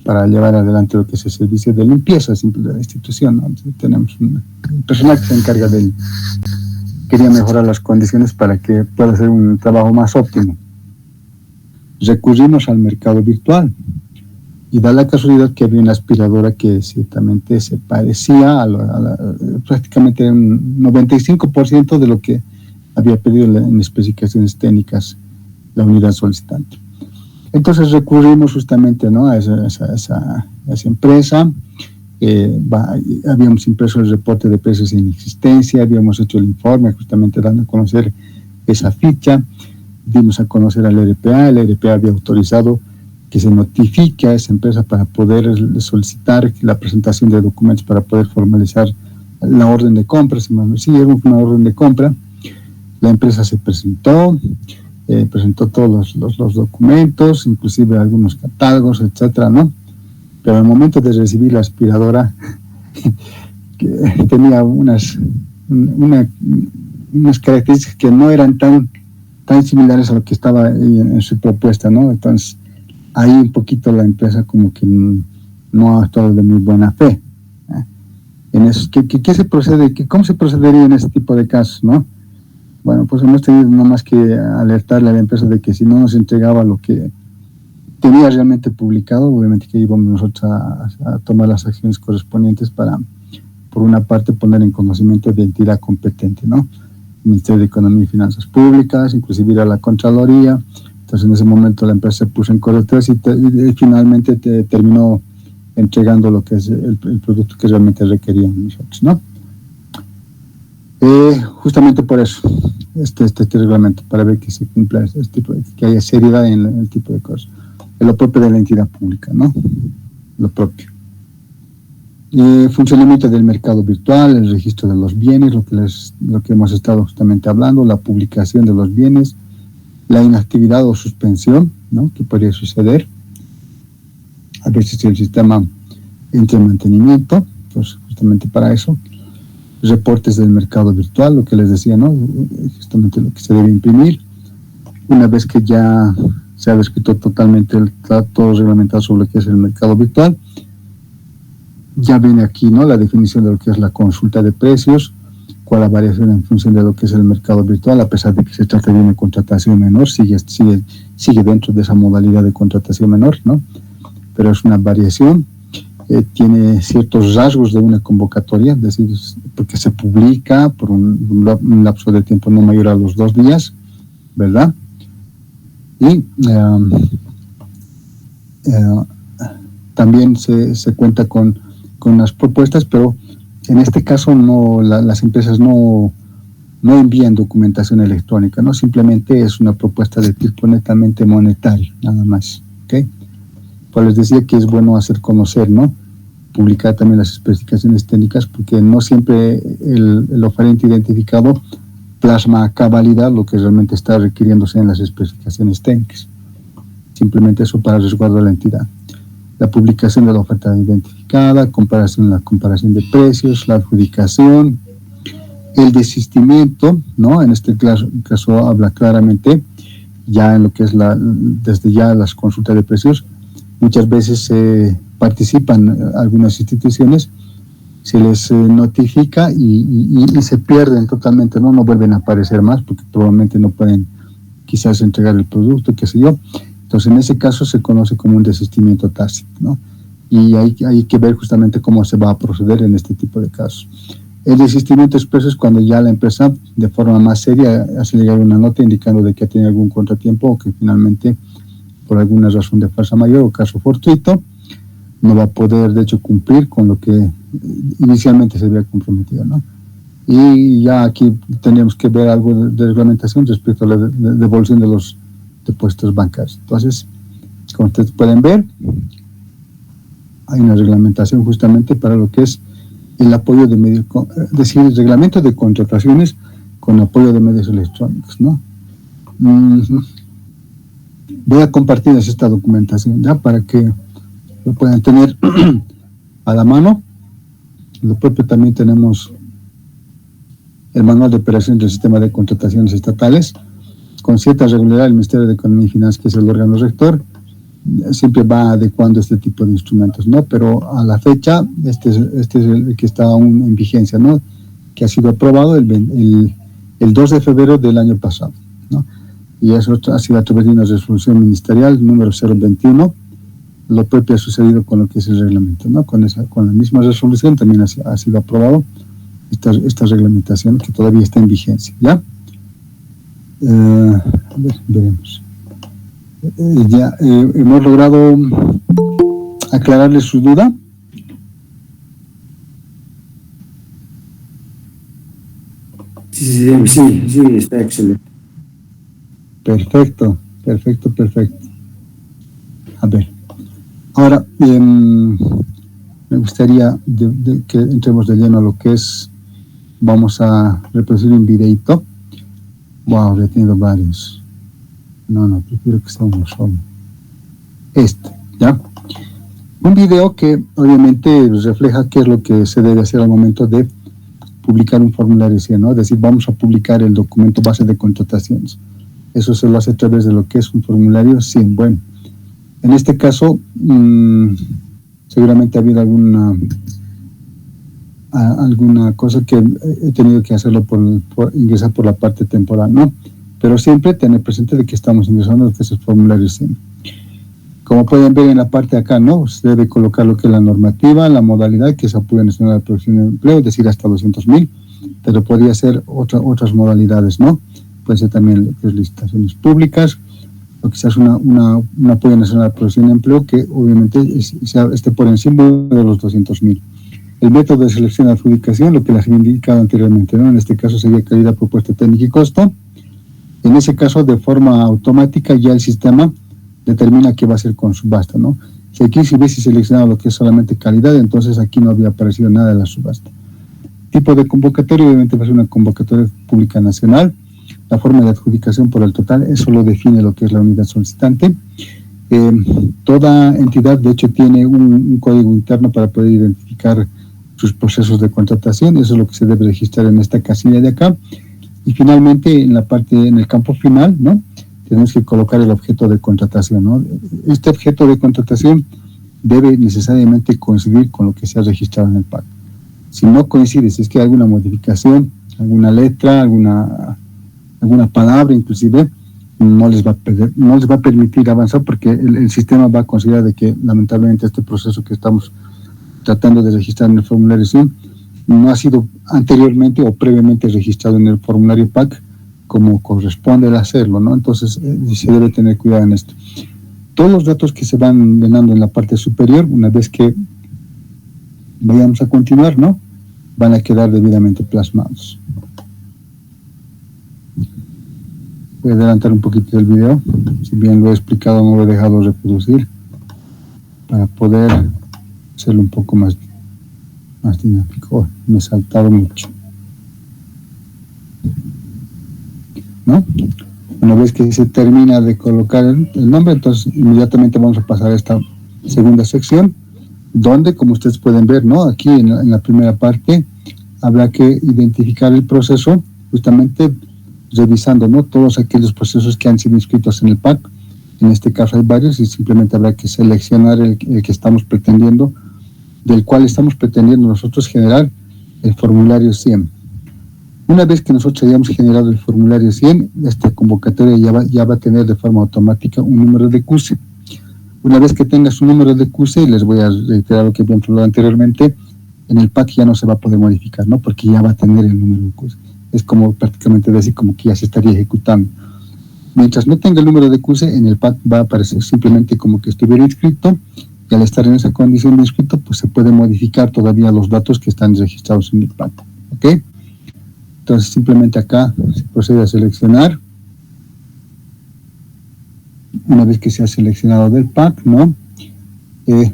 para llevar adelante lo que es el servicio de limpieza simple de la institución, ¿no? Entonces, tenemos un personal que se encarga de él. Quería mejorar las condiciones para que pueda hacer un trabajo más óptimo. Recurrimos al mercado virtual y da la casualidad que había una aspiradora que ciertamente se parecía prácticamente un 95% de lo que había pedido en especificaciones técnicas la unidad solicitante. Entonces recurrimos justamente, ¿no?, a esa empresa. Habíamos impreso el reporte de precios en existencia, habíamos hecho el informe justamente dando a conocer esa ficha, dimos a conocer al RPA, el RPA había autorizado que se notifique a esa empresa para poder solicitar la presentación de documentos para poder formalizar la orden de compra. Sí, era una orden de compra. La empresa se presentó todos los documentos, inclusive algunos catálogos, etcétera, ¿no? Pero al momento de recibir la aspiradora, que tenía unas características que no eran tan similares a lo que estaba en su propuesta, ¿no? Entonces, ahí un poquito la empresa como que no ha actuado de muy buena fe. ¿Qué se procede? ¿Cómo se procedería en este tipo de casos, no? Bueno, pues hemos tenido nada más que alertarle a la empresa de que si no nos entregaba lo que tenía realmente publicado, obviamente que íbamos nosotros a tomar las acciones correspondientes para, por una parte, poner en conocimiento de entidad competente, ¿no? Ministerio de Economía y Finanzas Públicas, inclusive ir a la Contraloría. Entonces, en ese momento la empresa se puso en correctores y finalmente terminó entregando lo que es el producto que realmente requeríamos nosotros, ¿no? Justamente por eso, este reglamento, para ver que se cumpla que haya seriedad en el tipo de cosas. Es lo propio de la entidad pública, ¿no? Lo propio. Funcionamiento del mercado virtual, el registro de los bienes, lo que hemos estado justamente hablando, la publicación de los bienes, la inactividad o suspensión, ¿no?, que podría suceder. A veces el sistema entra en mantenimiento, pues justamente para eso. Reportes del mercado virtual, lo que les decía, ¿no?, justamente lo que se debe imprimir. Una vez que ya se ha descrito totalmente todo reglamentado sobre lo que es el mercado virtual, ya viene aquí, ¿no?, la definición de lo que es la consulta de precios, cuál la variación en función de lo que es el mercado virtual, a pesar de que se trata de una contratación menor, sigue dentro de esa modalidad de contratación menor, ¿no? Pero es una variación, tiene ciertos rasgos de una convocatoria, es decir, porque se publica por un lapso de tiempo no mayor a los 2 días, ¿verdad? Y también se cuenta con las propuestas, pero en este caso las empresas no envían documentación electrónica, no, simplemente es una propuesta de tipo netamente monetario, nada más, ¿ok? Pues les decía que es bueno hacer conocer, ¿no?, publicar también las especificaciones técnicas, porque no siempre el oferente identificado plasma a cabalidad lo que realmente está requiriéndose en las especificaciones técnicas. simplemente eso para resguardo de la entidad. La publicación de la oferta identificada, la comparación de precios, la adjudicación, el desistimiento, ¿no? En este caso habla claramente ya en lo que es desde ya las consultas de precios. Muchas veces participan algunas instituciones, se les notifica y se pierden totalmente, ¿no? No vuelven a aparecer más porque probablemente no pueden quizás entregar el producto, qué sé yo. Entonces, en ese caso se conoce como un desistimiento tácito, ¿no? Y hay que ver justamente cómo se va a proceder en este tipo de casos. El desistimiento expreso es cuando ya la empresa, de forma más seria, hace llegar una nota indicando de que tiene algún contratiempo o que finalmente, por alguna razón de fuerza mayor o caso fortuito, no va a poder, de hecho, cumplir con lo que inicialmente se había comprometido, ¿no? Y ya aquí tendríamos que ver algo de reglamentación respecto a la devolución de los depósitos bancarios. Entonces, como ustedes pueden ver, hay una reglamentación justamente para lo que es el apoyo de medios, es decir, el reglamento de contrataciones con apoyo de medios electrónicos, ¿no? Voy a compartirles esta documentación ya para que lo puedan tener a la mano. Lo propio también tenemos el manual de operación del sistema de contrataciones estatales. Con cierta regularidad, el Ministerio de Economía y Finanzas, que es el órgano rector, siempre va adecuando este tipo de instrumentos, ¿no? Pero a la fecha, este es el que está aún en vigencia, ¿no? Que ha sido aprobado el 2 de febrero del año pasado, ¿no? Y eso ha sido a través de una resolución ministerial número 021. Lo propio ha sucedido con lo que es el reglamento, ¿no? Con la misma resolución también ha sido aprobado esta reglamentación que todavía está en vigencia, ¿ya? A ver, veremos. Ya hemos logrado aclararles su duda. Sí, está excelente. Perfecto. A ver, ahora me gustaría que entremos de lleno a lo que es, vamos a reproducir un videito. Wow, he tenido varios. No, prefiero que sea uno solo. ¿Ya? Un video que obviamente refleja qué es lo que se debe hacer al momento de publicar un formulario 100, ¿no? Es decir, vamos a publicar el documento base de contrataciones. Eso se lo hace a través de lo que es un formulario 100. Bueno, en este caso, seguramente ha habido alguna cosa que he tenido que hacerlo por ingresar por la parte temporal, ¿no? Pero siempre tener presente de que estamos ingresando a ese formulario 100. Como pueden ver en la parte de acá, ¿no? Se debe colocar lo que es la normativa, la modalidad, que es apoyo nacional de producción de empleo, es decir, hasta 200.000, pero podría ser otras modalidades, ¿no? Puede ser también lo que es licitaciones públicas, o quizás un apoyo nacional de producción de empleo que obviamente esté por encima de los 200.000. El método de selección de adjudicación, lo que les he indicado anteriormente, ¿no? En este caso sería calidad, propuesta técnica y costo. En ese caso, de forma automática, ya el sistema determina qué va a hacer con subasta, ¿no? Si aquí se hubiese seleccionado lo que es solamente calidad, entonces aquí no había aparecido nada de la subasta. Tipo de convocatoria, obviamente va a ser una convocatoria pública nacional. La forma de adjudicación por el total, eso lo define lo que es la unidad solicitante. Toda entidad, de hecho, tiene un código interno para poder identificar sus procesos de contratación. Eso es lo que se debe registrar en esta casilla de acá. Y finalmente, en el campo final, ¿no? Tenemos que colocar el objeto de contratación, ¿no? Este objeto de contratación debe necesariamente coincidir con lo que se ha registrado en el PAC. Si no coincide, si es que hay alguna modificación, alguna letra, alguna palabra inclusive, no les va a permitir avanzar porque el sistema va a considerar de que lamentablemente este proceso que estamos tratando de registrar en el formulario 100 no ha sido anteriormente o previamente registrado en el formulario PAC como corresponde el hacerlo, ¿no? Entonces se debe tener cuidado en esto. Todos los datos que se van llenando en la parte superior, una vez que vayamos a continuar, ¿no? Van a quedar debidamente plasmados. Voy a adelantar un poquito el video, si bien lo he explicado no lo he dejado reproducir para poder hacerlo un poco más dinámico. Me he saltado mucho, ¿no? Una vez que se termina de colocar el nombre, entonces inmediatamente vamos a pasar a esta segunda sección, donde, como ustedes pueden ver, ¿no? Aquí en la primera parte habrá que identificar el proceso, justamente revisando, ¿no?, todos aquellos procesos que han sido inscritos en el PAC. En este caso hay varios y simplemente habrá que seleccionar el que estamos pretendiendo, del cual estamos pretendiendo nosotros generar el formulario 100. Una vez que nosotros hayamos generado el formulario 100, esta convocatoria ya va a tener de forma automática un número de CUSE. Una vez que tenga su número de CUSE, les voy a reiterar lo que habíamos hablado anteriormente, en el PAC ya no se va a poder modificar, ¿no?, porque ya va a tener el número de CUSE. Es como prácticamente decir como que ya se estaría ejecutando. Mientras no tenga el número de CUSE, en el PAC va a aparecer simplemente como que estuviera inscrito, y al estar en esa condición de inscrito, pues se puede modificar todavía los datos que están registrados en el PAC. ¿Ok? Entonces simplemente acá se procede a seleccionar. Una vez que se ha seleccionado del PAC, ¿no?,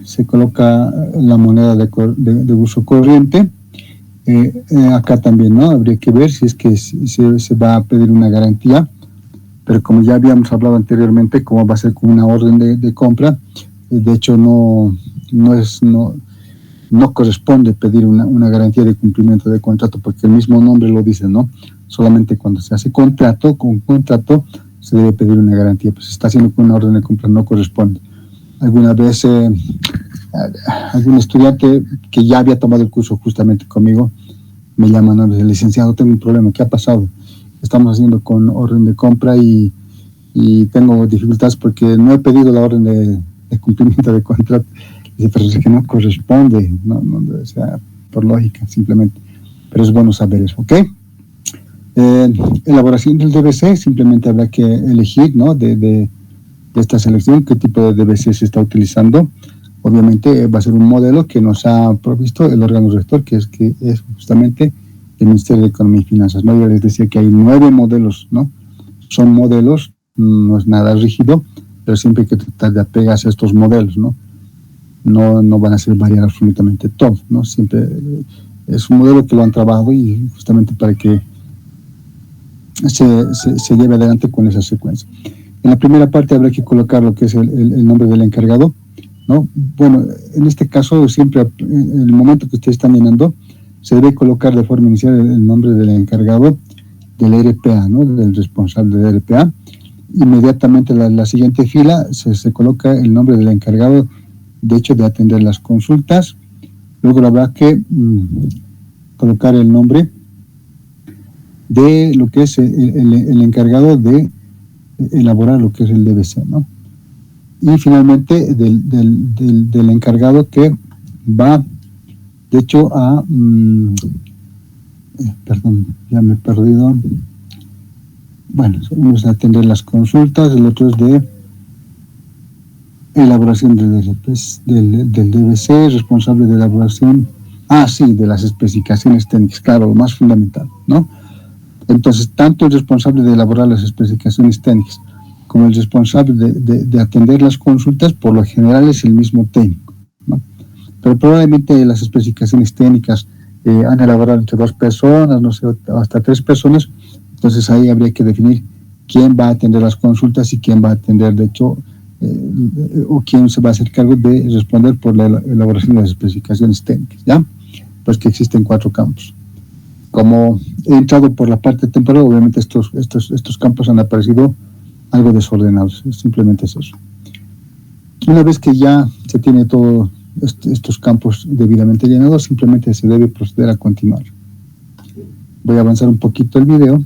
se coloca la moneda de uso corriente. Acá también, ¿no?, habría que ver si es que se va a pedir una garantía, pero como ya habíamos hablado anteriormente, como va a ser con una orden de compra, de hecho no corresponde pedir una garantía de cumplimiento de contrato, porque el mismo nombre lo dice, ¿no? Solamente cuando se hace con contrato se debe pedir una garantía. Pues se está haciendo con una orden de compra, no corresponde. Alguna vez algún estudiante que ya había tomado el curso justamente conmigo me llama, ¿no?, licenciado, tengo un problema, ¿qué ha pasado? Estamos haciendo con orden de compra y tengo dificultades porque no he pedido la orden de cumplimiento de contrato. Dice, pero es que no corresponde, no, o sea, por lógica, simplemente. Pero es bueno saber eso, ¿ok? Elaboración del DBC, simplemente habrá que elegir, ¿no?, de esta selección qué tipo de DBC se está utilizando. Obviamente va a ser un modelo que nos ha provisto el órgano rector, que es justamente el Ministerio de Economía y Finanzas, ¿no? Yo les decía que hay 9 modelos, ¿no? Son modelos, no es nada rígido, pero siempre hay que tratar de apegarse a estos modelos, ¿no? No van a ser variar absolutamente todo, ¿no? Siempre es un modelo que lo han trabajado y justamente para que se lleve adelante con esa secuencia. En la primera parte habrá que colocar lo que es el nombre del encargado, ¿no? Bueno, en este caso siempre en el momento que ustedes están llenando se debe colocar de forma inicial el nombre del encargado del RPA, ¿no?, del responsable del RPA. Inmediatamente la siguiente fila se coloca el nombre del encargado, de hecho, de atender las consultas. Luego habrá que colocar el nombre de lo que es el encargado de elaborar lo que es el DBC, ¿no? Y finalmente del encargado que va, de hecho, perdón, ya me he perdido. Bueno, uno es atender las consultas, el otro es de elaboración del DBC, responsable de elaboración, de las especificaciones técnicas, claro, lo más fundamental, ¿no? Entonces, tanto el responsable de elaborar las especificaciones técnicas como el responsable de atender las consultas, por lo general es el mismo técnico, ¿no? Pero probablemente las especificaciones técnicas han elaborado entre 2 personas, no sé, hasta 3 personas, entonces ahí habría que definir quién va a atender las consultas y quién va a atender, de hecho, o quién se va a hacer cargo de responder por la elaboración de las especificaciones técnicas, ¿ya? Pues que existen 4 campos. Como he entrado por la parte temporal, obviamente estos campos han aparecido algo desordenados, simplemente es eso. Una vez que ya se tiene todos estos campos debidamente llenados, simplemente se debe proceder a continuar. Voy a avanzar un poquito el video,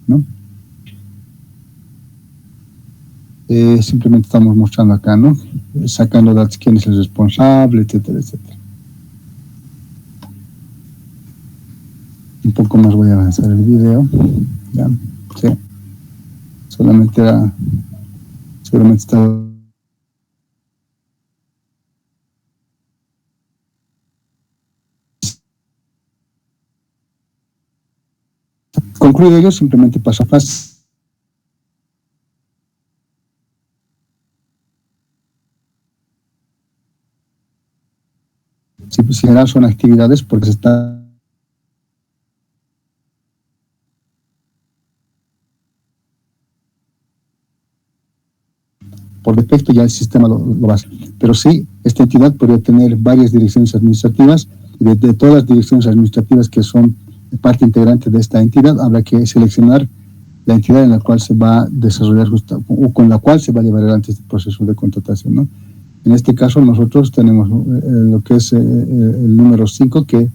¿no? Simplemente estamos mostrando acá, ¿no?, sacando datos, quién es el responsable, etcétera, etcétera. Un poco más voy a avanzar el video, ¿ya? Sí. Seguramente está. Concluido yo, simplemente paso a paso. Si general son actividades porque se está ya el sistema lo va a hacer. Pero sí, esta entidad podría tener varias direcciones administrativas, y de todas las direcciones administrativas que son parte integrante de esta entidad, habrá que seleccionar la entidad en la cual se va a desarrollar o con la cual se va a llevar adelante este proceso de contratación, ¿no? En este caso nosotros tenemos lo que es el número 5, que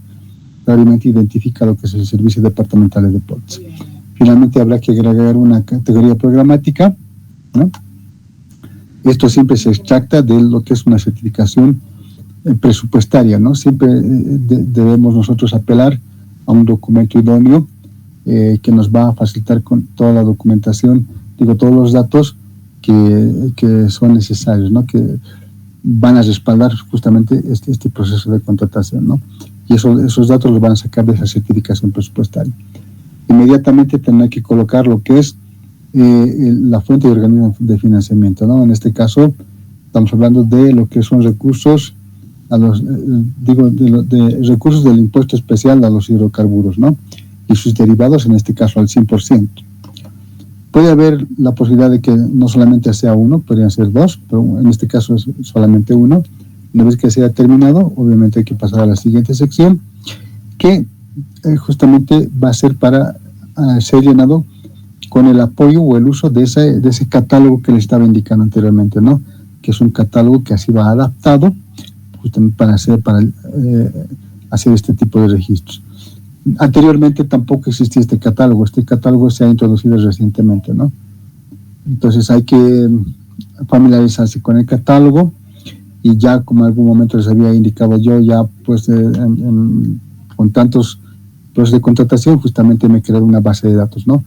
claramente identifica lo que es el Servicio Departamental de Deportes. Finalmente habrá que agregar una categoría programática, ¿no? Esto siempre se extracta de lo que es una certificación presupuestaria, ¿no? Siempre debemos nosotros apelar a un documento idóneo que nos va a facilitar con toda la documentación, todos los datos que son necesarios, ¿no? Que van a respaldar justamente este proceso de contratación, ¿no? Y esos datos los van a sacar de esa certificación presupuestaria. Inmediatamente tendrá que colocar lo que es la fuente de organismo de financiamiento, ¿no? En este caso estamos hablando de lo que son recursos de recursos del impuesto especial a los hidrocarburos, ¿no? Y sus derivados, en este caso al 100%. Puede haber la posibilidad de que no solamente sea uno, podrían ser dos, pero en este caso es solamente uno. Una vez que sea terminado, obviamente hay que pasar a la siguiente sección, que justamente va a ser para ser llenado con el apoyo o el uso de ese catálogo que le estaba indicando anteriormente, ¿no? Que es un catálogo que así va adaptado justamente para hacer este tipo de registros. Anteriormente tampoco existía este catálogo se ha introducido recientemente, ¿no? Entonces hay que familiarizarse con el catálogo, y ya como en algún momento les había indicado yo, ya pues con tantos procesos de contratación, justamente me he creado una base de datos, ¿no?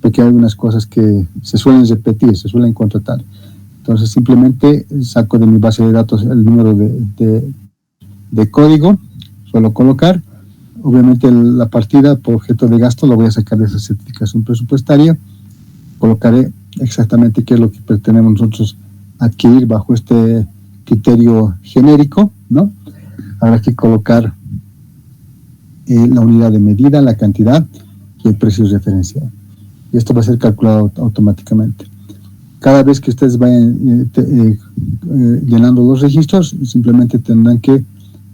Porque hay algunas cosas que se suelen repetir, se suelen contratar. Entonces simplemente saco de mi base de datos el número de código, suelo colocar. Obviamente la partida por objeto de gasto lo voy a sacar de esa certificación presupuestaria. Colocaré exactamente qué es lo que pretendemos nosotros adquirir bajo este criterio genérico, ¿no? Habrá que colocar la unidad de medida, la cantidad y el precio referencial. Y esto va a ser calculado automáticamente. Cada vez que ustedes vayan llenando los registros, simplemente tendrán que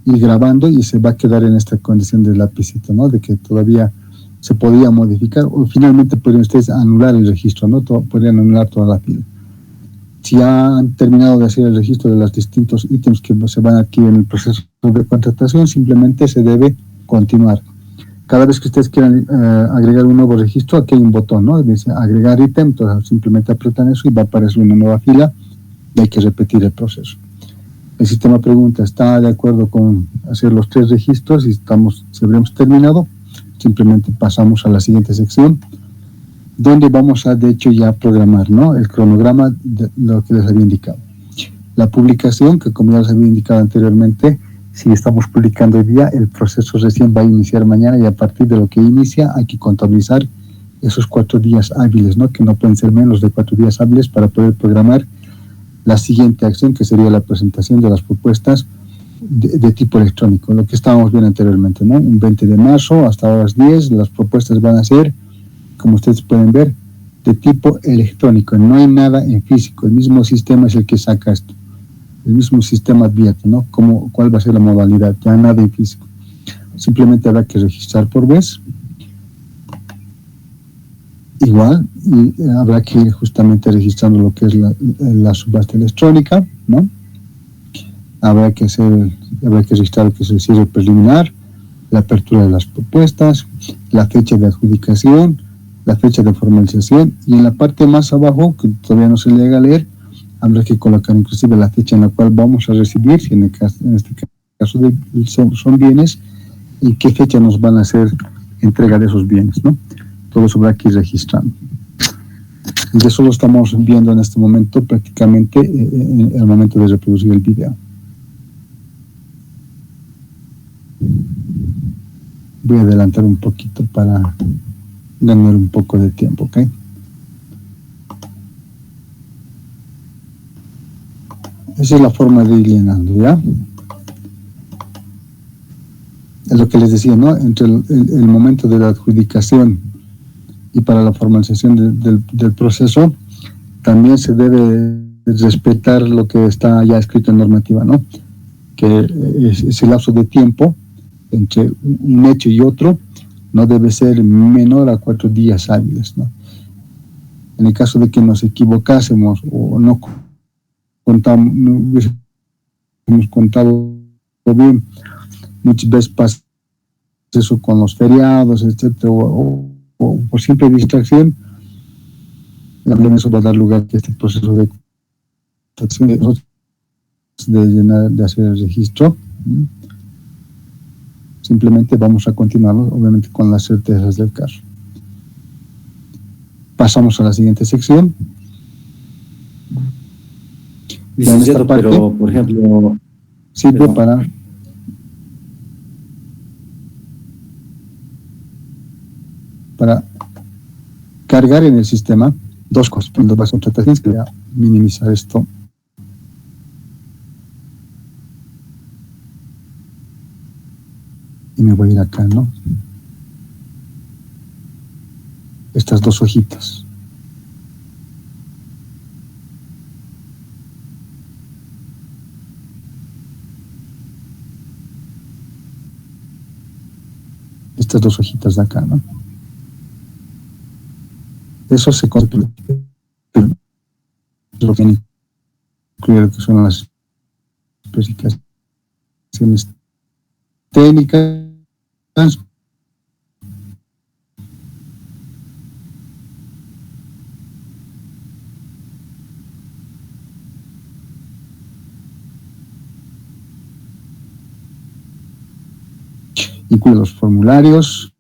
ir grabando y se va a quedar en esta condición de lapicito, ¿no? De que todavía se podía modificar, o finalmente podrían ustedes anular el registro, ¿no? Podrían anular toda la fila. Si ya han terminado de hacer el registro de los distintos ítems que se van a adquirir en el proceso de contratación, simplemente se debe continuar. Cada vez que ustedes quieran agregar un nuevo registro, aquí hay un botón, ¿no? Dice agregar ítem, entonces simplemente apretan eso y va a aparecer una nueva fila y hay que repetir el proceso. El sistema pregunta, ¿está de acuerdo con hacer los 3 registros? Y si habremos terminado, simplemente pasamos a la siguiente sección, donde vamos a, de hecho, ya programar, ¿no? El cronograma de lo que les había indicado. La publicación, que como ya les había indicado anteriormente, si estamos publicando hoy día, el proceso recién va a iniciar mañana, y a partir de lo que inicia hay que contabilizar esos 4 días hábiles, ¿no? Que no pueden ser menos de 4 días hábiles para poder programar la siguiente acción, que sería la presentación de las propuestas de tipo electrónico, lo que estábamos viendo anteriormente, ¿no? Un 20 de marzo hasta horas 10, las propuestas van a ser, como ustedes pueden ver, de tipo electrónico, no hay nada en físico, el mismo sistema es el que saca esto, el mismo sistema advierte, ¿no? ¿Cuál va a ser la modalidad? Ya nada en físico, simplemente habrá que registrar por vez. Igual, y habrá que ir justamente registrando lo que es la subasta electrónica, ¿no? Habrá que registrar lo que es el cierre preliminar, la apertura de las propuestas, la fecha de adjudicación, la fecha de formalización, y en la parte más abajo, que todavía no se llega a leer, habrá que colocar inclusive la fecha en la cual vamos a recibir, si en este caso son bienes, y qué fecha nos van a hacer entrega de esos bienes, ¿no? Todo eso habrá que ir registrando. Y eso lo estamos viendo en este momento, prácticamente en el momento de reproducir el video. Voy a adelantar un poquito para ganar un poco de tiempo, ¿ok? Esa es la forma de ir llenando, ¿ya? Es lo que les decía, ¿no? Entre el momento de la adjudicación y para la formalización del proceso, también se debe respetar lo que está ya escrito en normativa, ¿no? Que ese lapso de tiempo entre un hecho y otro no debe ser menor a 4 días hábiles, ¿no? En el caso de que nos equivocásemos o no hubiésemos contado bien, muchas veces pasa eso con los feriados, etcétera, o por simple distracción, también eso va a dar lugar a que este proceso de llenar, de hacer el registro, simplemente vamos a continuarlo, obviamente con las certezas del caso. Pasamos a la siguiente sección. Licenciado, pero por ejemplo, sirve para cargar en el sistema dos cosas. Dos bases de contrataciones, que voy a minimizar esto. Y me voy a ir acá, ¿no? Estas dos hojitas. Estas dos hojitas de acá, ¿no? Eso se consigue lo que incluye lo que son las especificaciones técnicas, incluye los formularios,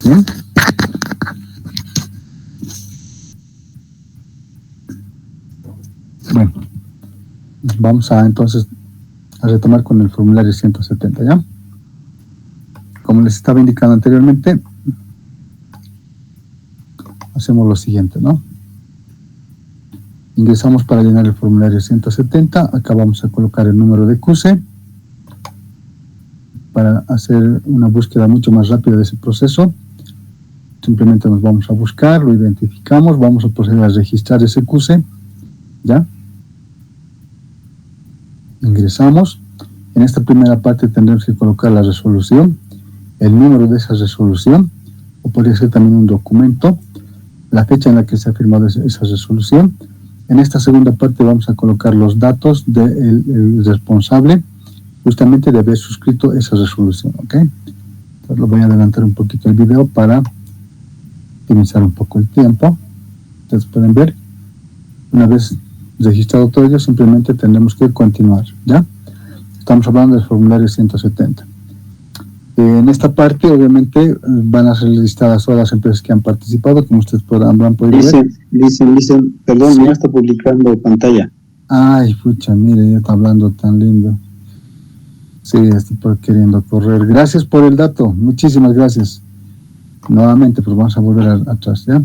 Bien. Bueno, vamos a entonces a retomar con el formulario 170, ¿ya? Como les estaba indicando anteriormente, hacemos lo siguiente, ¿no? Ingresamos para llenar el formulario 170, acá vamos a colocar el número de CUSE para hacer una búsqueda mucho más rápida de ese proceso. Simplemente nos vamos a buscar, lo identificamos, vamos a proceder a registrar ese CUSE, ¿ya? Ingresamos. En esta primera parte tendremos que colocar la resolución, el número de esa resolución, o podría ser también un documento, la fecha en la que se ha firmado esa resolución. En esta segunda parte vamos a colocar los datos del responsable, justamente de haber suscrito esa resolución, ¿ok? Entonces lo voy a adelantar un poquito el video para optimizar un poco el tiempo. Ustedes pueden ver, una vez registrado todo ello, simplemente tendremos que continuar, ¿ya? Estamos hablando del formulario 170. En esta parte, obviamente, van a ser listadas todas las empresas que han participado, como ustedes habrán podido ver. Dicen, perdón, ¿Sí? Ya está publicando pantalla. Ay, pucha, mire, ya está hablando tan lindo. Sí, estoy queriendo correr. Gracias por el dato, muchísimas gracias. Nuevamente, pues vamos a volver atrás, ¿ya?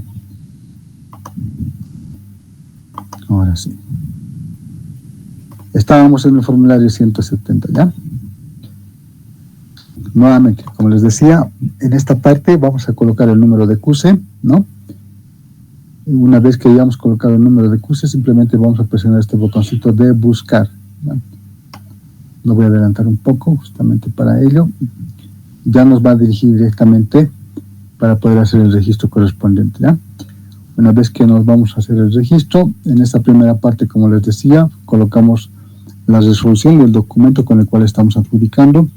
Ahora sí. Estábamos en el formulario 170, ¿ya? Nuevamente, como les decía, en esta parte vamos a colocar el número de CUSE, ¿no? Una vez que hayamos colocado el número de CUSE, simplemente vamos a presionar este botoncito de buscar, ¿no? Lo voy a adelantar un poco, justamente para ello. Ya nos va a dirigir directamente para poder hacer el registro correspondiente, ¿ya? Una vez que nos vamos a hacer el registro, en esta primera parte, como les decía, colocamos la resolución o el documento con el cual estamos adjudicando,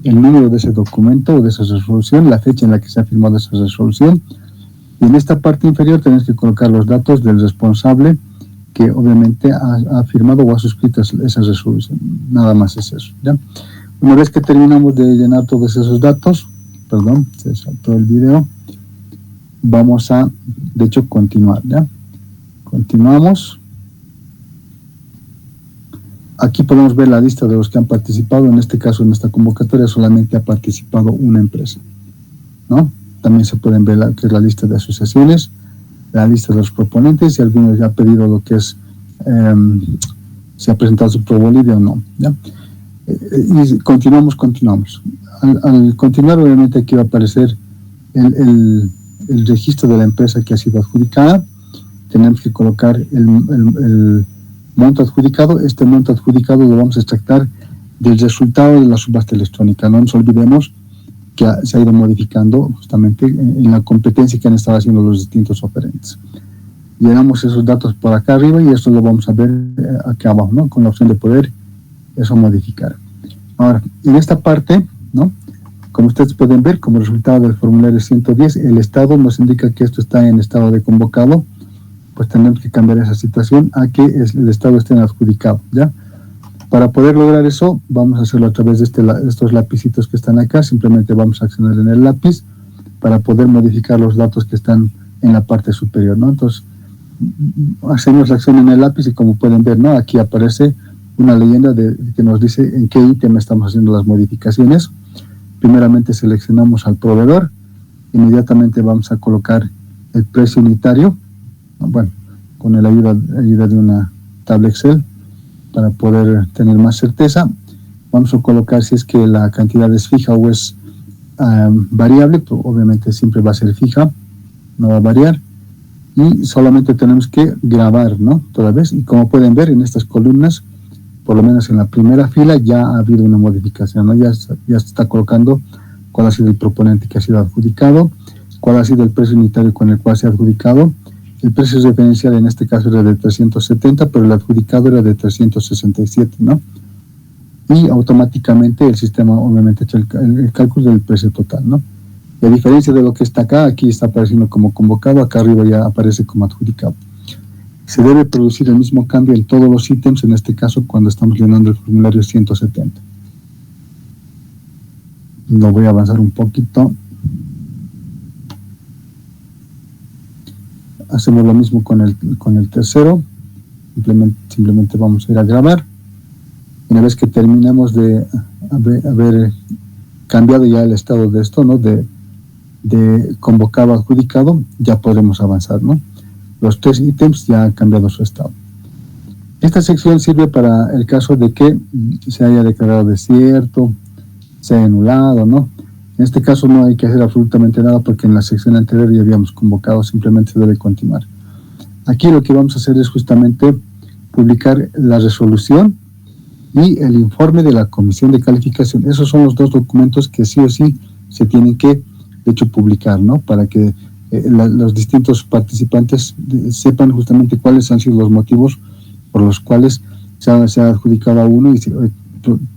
el número de ese documento o de esa resolución, la fecha en la que se ha firmado esa resolución, y en esta parte inferior tenemos que colocar los datos del responsable que obviamente ha firmado o ha suscrito esa resolución. Nada más es eso, ¿ya? Una vez que terminamos de llenar todos esos datos, perdón, se saltó el video, vamos a, de hecho, continuar, ¿ya? Continuamos. Aquí podemos ver la lista de los que han participado. En este caso, en esta convocatoria, solamente ha participado una empresa, ¿no? También se pueden ver que es la lista de asociaciones, la lista de los proponentes, y algunos ya han pedido lo que es, si ha presentado su Pro Bolivia o no, ¿ya? Y continuamos. Al continuar, obviamente, aquí va a aparecer el registro de la empresa que ha sido adjudicada. Tenemos que colocar el monto adjudicado. Este monto adjudicado lo vamos a extractar del resultado de la subasta electrónica. No nos olvidemos que se ha ido modificando justamente en la competencia que han estado haciendo los distintos oferentes. Llenamos esos datos por acá arriba y esto lo vamos a ver aquí abajo, ¿no? Con la opción de poder eso modificar. Ahora, en esta parte, ¿no? Como ustedes pueden ver, como resultado del formulario 110, el estado nos indica que esto está en estado de convocado. Pues tenemos que cambiar esa situación a que el estado esté en adjudicado, ¿ya? Para poder lograr eso, vamos a hacerlo a través de estos lapicitos que están acá. Simplemente vamos a accionar en el lápiz para poder modificar los datos que están en la parte superior, ¿no? Entonces, hacemos la acción en el lápiz y como pueden ver, ¿no? Aquí aparece una leyenda que nos dice en qué ítem estamos haciendo las modificaciones. Primeramente seleccionamos al proveedor, inmediatamente vamos a colocar el precio unitario, bueno, con la ayuda de una tabla Excel para poder tener más certeza. Vamos a colocar si es que la cantidad es fija o es variable, pues obviamente siempre va a ser fija, no va a variar. Y solamente tenemos que grabar, ¿no? Toda vez. Y como pueden ver en estas columnas, por lo menos en la primera fila ya ha habido una modificación, ¿no? Ya se está colocando cuál ha sido el proponente que ha sido adjudicado, cuál ha sido el precio unitario con el cual se ha adjudicado. El precio referencial en este caso era de 370, pero el adjudicado era de 367, ¿no? Y automáticamente el sistema obviamente ha hecho el cálculo del precio total, ¿no? Y a diferencia de lo que está acá, aquí está apareciendo como convocado, acá arriba ya aparece como adjudicado. Se debe producir el mismo cambio en todos los ítems, en este caso cuando estamos llenando el formulario 170. Lo voy a avanzar un poquito. hacemos lo mismo con el tercero. Simplemente vamos a ir a grabar. Una vez que terminemos de haber cambiado ya el estado de esto, ¿no? De convocado a adjudicado, ya podremos avanzar, ¿no? Los 3 ítems ya han cambiado su estado. Esta sección sirve para el caso de que se haya declarado desierto, se haya anulado, ¿no? En este caso no hay que hacer absolutamente nada porque en la sección anterior ya habíamos convocado, simplemente se debe continuar. Aquí lo que vamos a hacer es justamente publicar la resolución y el informe de la comisión de calificación. Esos son los 2 documentos que sí o sí se tienen que, de hecho, publicar, ¿no? Para que los distintos participantes sepan justamente cuáles han sido los motivos por los cuales se ha adjudicado a uno y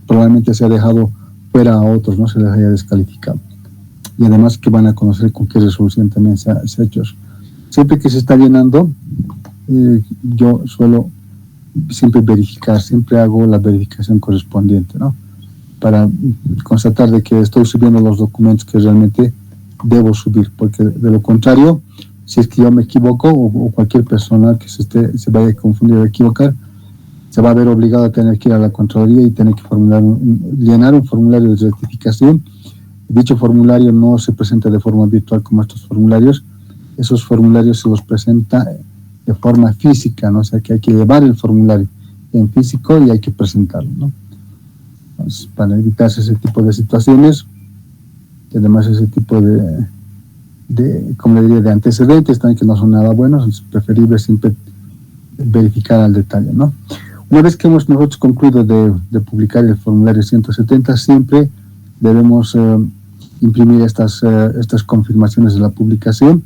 probablemente se ha dejado fuera a otros, no se les haya descalificado. Y además que van a conocer con qué resolución también se ha hecho. Siempre que se está llenando, yo suelo siempre verificar, siempre hago la verificación correspondiente, ¿no? Para constatar de que estoy subiendo los documentos que realmente debo subir, porque de lo contrario, si es que yo me equivoco o cualquier persona que se vaya a confundir o equivocar, se va a ver obligado a tener que ir a la Contraloría y tener que llenar un formulario de rectificación. Dicho formulario no se presenta de forma virtual como estos formularios. Esos formularios se los presenta de forma física, ¿no? O sea que hay que llevar el formulario en físico y hay que presentarlo, ¿no? Entonces, para evitarse ese tipo de situaciones, y además ese tipo como le diría, de antecedentes también que no son nada buenos, es preferible siempre verificar al detalle, ¿no? Una vez que hemos nosotros concluido de publicar el formulario 170, siempre debemos imprimir estas confirmaciones de la publicación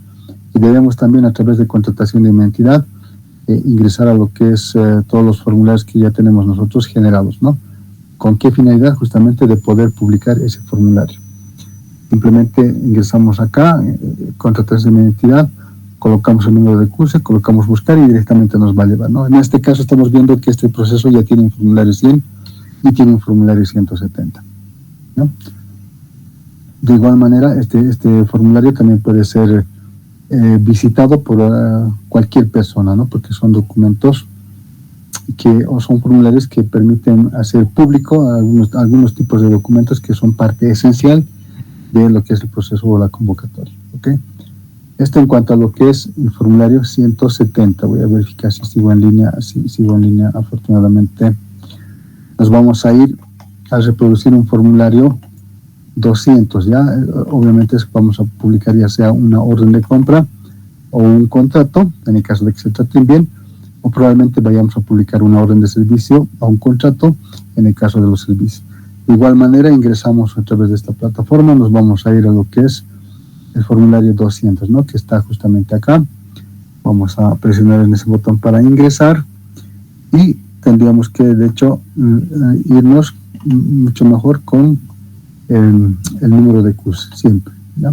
y debemos también, a través de contratación de mi entidad, ingresar a lo que es todos los formularios que ya tenemos nosotros generados, ¿no? ¿Con qué finalidad? Justamente de poder publicar ese formulario. Simplemente ingresamos acá, contratación de mi entidad, colocamos el número de CUSE, colocamos buscar y directamente nos va a llevar, ¿no? En este caso estamos viendo que este proceso ya tiene un formulario 100 y tiene un formulario 170, ¿no? De igual manera, este formulario también puede ser visitado por cualquier persona, ¿no? Porque son documentos o son formularios que permiten hacer público algunos tipos de documentos que son parte esencial de lo que es el proceso o la convocatoria, ¿ok? Esto en cuanto a lo que es el formulario 170. Voy a verificar si sigo en línea. Si sigo en línea, afortunadamente. Nos vamos a ir a reproducir un formulario 200, ¿ya? Obviamente vamos a publicar ya sea una orden de compra o un contrato, en el caso de que se traten bien, o probablemente vayamos a publicar una orden de servicio o un contrato, en el caso de los servicios. De igual manera, ingresamos a través de esta plataforma, nos vamos a ir a lo que es el formulario 200, ¿no? Que está justamente acá. Vamos a presionar en ese botón para ingresar y tendríamos que, de hecho, irnos mucho mejor con el número de CUSE, siempre, ¿ya?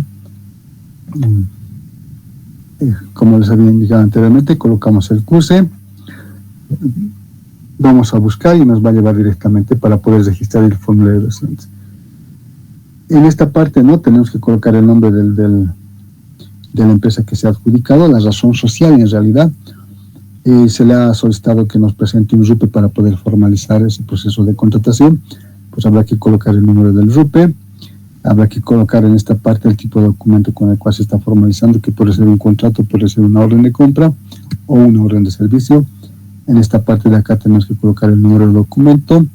Como les había indicado anteriormente, colocamos el CUSE, vamos a buscar y nos va a llevar directamente para poder registrar el formulario 200. En esta parte, ¿no? Tenemos que colocar el nombre de la empresa que se ha adjudicado, la razón social en realidad. Se le ha solicitado que nos presente un RUPE para poder formalizar ese proceso de contratación. Pues habrá que colocar el número del RUPE, habrá que colocar en esta parte el tipo de documento con el cual se está formalizando, que puede ser un contrato, puede ser una orden de compra o una orden de servicio. En esta parte de acá tenemos que colocar el número del documento,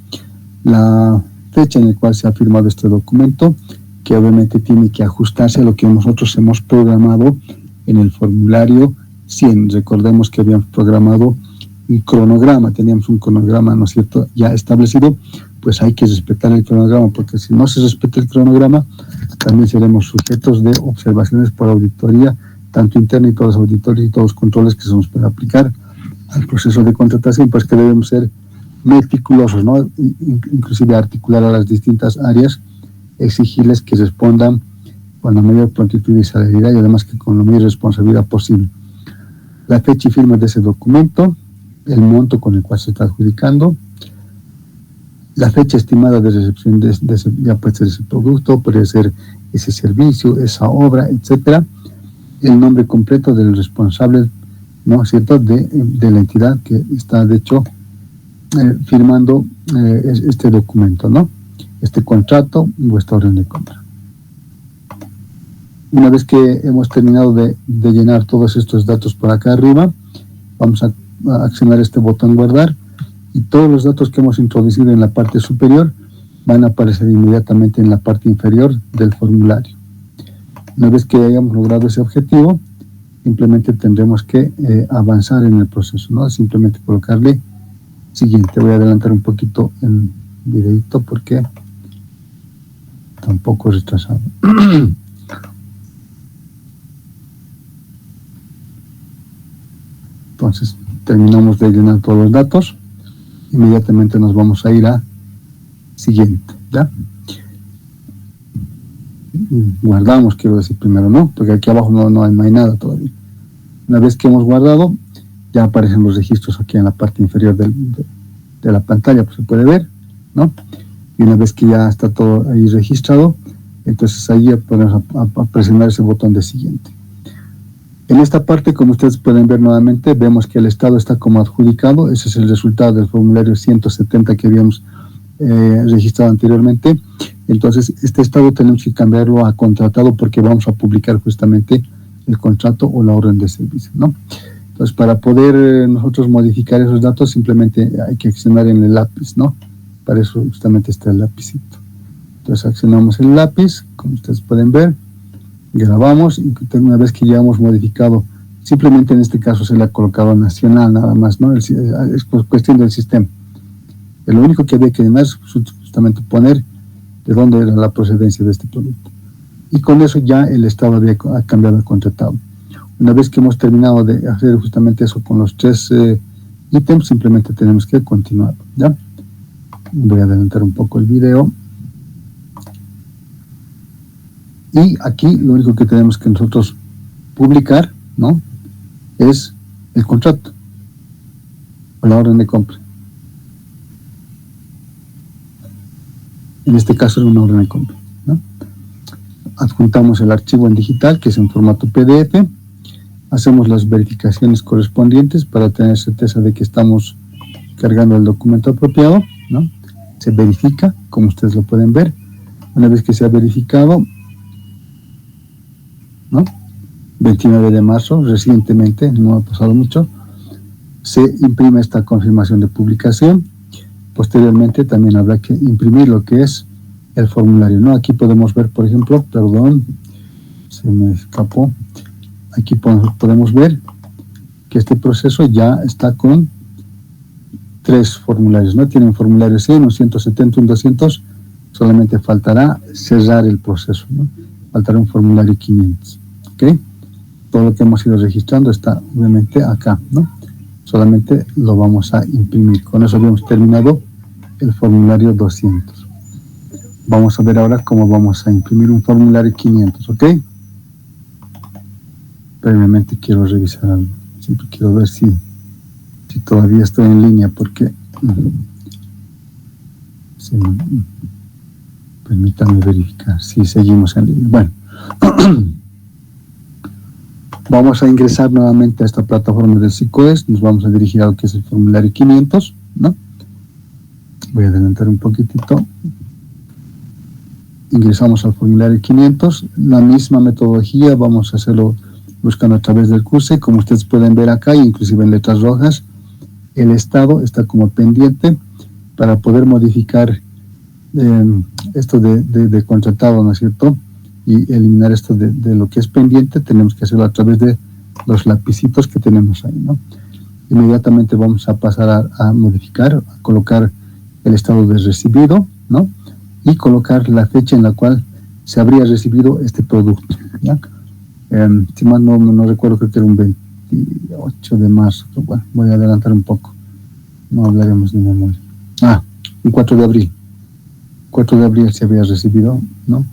la fecha en la cual se ha firmado este documento, que obviamente tiene que ajustarse a lo que nosotros hemos programado en el formulario 100. Recordemos que habíamos programado un cronograma, teníamos un cronograma, ¿no es cierto?, ya establecido. Pues hay que respetar el cronograma, porque si no se respeta el cronograma, también seremos sujetos de observaciones por auditoría, tanto interna y todos los auditorios y todos los controles que se nos pueden aplicar al proceso de contratación, pues que debemos ser meticulosos, ¿no? Inclusive articular a las distintas áreas, exigirles que respondan con la mayor prontitud y celeridad y además que con la mayor responsabilidad posible. La fecha y firma de ese documento, el monto con el cual se está adjudicando, la fecha estimada de recepción de ya puede ser ese producto, puede ser ese servicio, esa obra, etcétera, el nombre completo del responsable ¿no es cierto?, de la entidad que está, de hecho, firmando este documento, ¿no? Este contrato o esta orden de compra. Una vez que hemos terminado de llenar todos estos datos por acá arriba, vamos a accionar este botón guardar y todos los datos que hemos introducido en la parte superior van a aparecer inmediatamente en la parte inferior del formulario. Una vez que hayamos logrado ese objetivo, simplemente tendremos que avanzar en el proceso, ¿no? Simplemente colocarle siguiente. Voy a adelantar un poquito el videito porque está un poco retrasado. Entonces, terminamos de llenar todos los datos. Inmediatamente nos vamos a ir a siguiente, ¿ya? Guardamos, quiero decir primero, ¿no? Porque aquí abajo no hay nada todavía. Una vez que hemos guardado, ya aparecen los registros aquí en la parte inferior de la pantalla, pues se puede ver, ¿no? Y una vez que ya está todo ahí registrado, entonces ahí ya podemos presionar ese botón de siguiente. En esta parte, como ustedes pueden ver nuevamente, vemos que el estado está como adjudicado. Ese es el resultado del formulario 170 que habíamos registrado anteriormente. Entonces, este estado tenemos que cambiarlo a contratado porque vamos a publicar justamente el contrato o la orden de servicio, ¿no? Entonces, para poder nosotros modificar esos datos, simplemente hay que accionar en el lápiz, ¿no? Para eso justamente está el lapicito. Entonces, accionamos el lápiz, como ustedes pueden ver, grabamos y una vez que ya hemos modificado, simplemente en este caso se le ha colocado nacional nada más, ¿no? Es cuestión del sistema. Lo único que había que llenar es justamente poner de dónde era la procedencia de este producto. Y con eso ya el estado había cambiado a contratado. Una vez que hemos terminado de hacer justamente eso con los 3 ítems, simplemente tenemos que continuar, ¿ya? Voy a adelantar un poco el video. Y aquí lo único que tenemos que nosotros publicar, ¿no?, es el contrato o la orden de compra. En este caso es una orden de compra, ¿no? Adjuntamos el archivo en digital, que es en formato PDF. Hacemos las verificaciones correspondientes para tener certeza de que estamos cargando el documento apropiado, ¿no? Se verifica, como ustedes lo pueden ver. Una vez que se ha verificado, ¿no?, 29 de marzo, recientemente, no ha pasado mucho, se imprime esta confirmación de publicación. Posteriormente también habrá que imprimir lo que es el formulario, ¿no? Aquí podemos ver, por ejemplo, perdón, se me escapó, aquí podemos ver que este proceso ya está con 3 formularios, ¿no? Tienen formulario 100, un 170, un 200, solamente faltará cerrar el proceso, ¿no? Faltará un formulario 500, ¿ok? Todo lo que hemos ido registrando está obviamente acá, ¿no? Solamente lo vamos a imprimir. Con eso habíamos terminado el formulario 200. Vamos a ver ahora cómo vamos a imprimir un formulario 500, ¿ok? Previamente quiero revisar algo. Siempre quiero ver si todavía estoy en línea, porque permítanme verificar si seguimos en línea. Bueno, vamos a ingresar nuevamente a esta plataforma del SICOES. Nos vamos a dirigir a lo que es el formulario 500, ¿no? Voy a adelantar un poquitito. Ingresamos al formulario 500. La misma metodología vamos a hacerlo buscando a través del CUSE. Como ustedes pueden ver acá, inclusive en letras rojas, el estado está como pendiente. Para poder modificar esto de contratado, ¿no es cierto?, y eliminar esto de lo que es pendiente, tenemos que hacerlo a través de los lapicitos que tenemos ahí, ¿no? Inmediatamente vamos a pasar a modificar, a colocar el estado de recibido, ¿no?, y colocar la fecha en la cual se habría recibido este producto, ¿ya? Si más no recuerdo, creo que era un 28 de marzo. Bueno, voy a adelantar un poco, no hablaremos de memoria. Un 4 de abril. 4 de abril se había recibido, ¿no?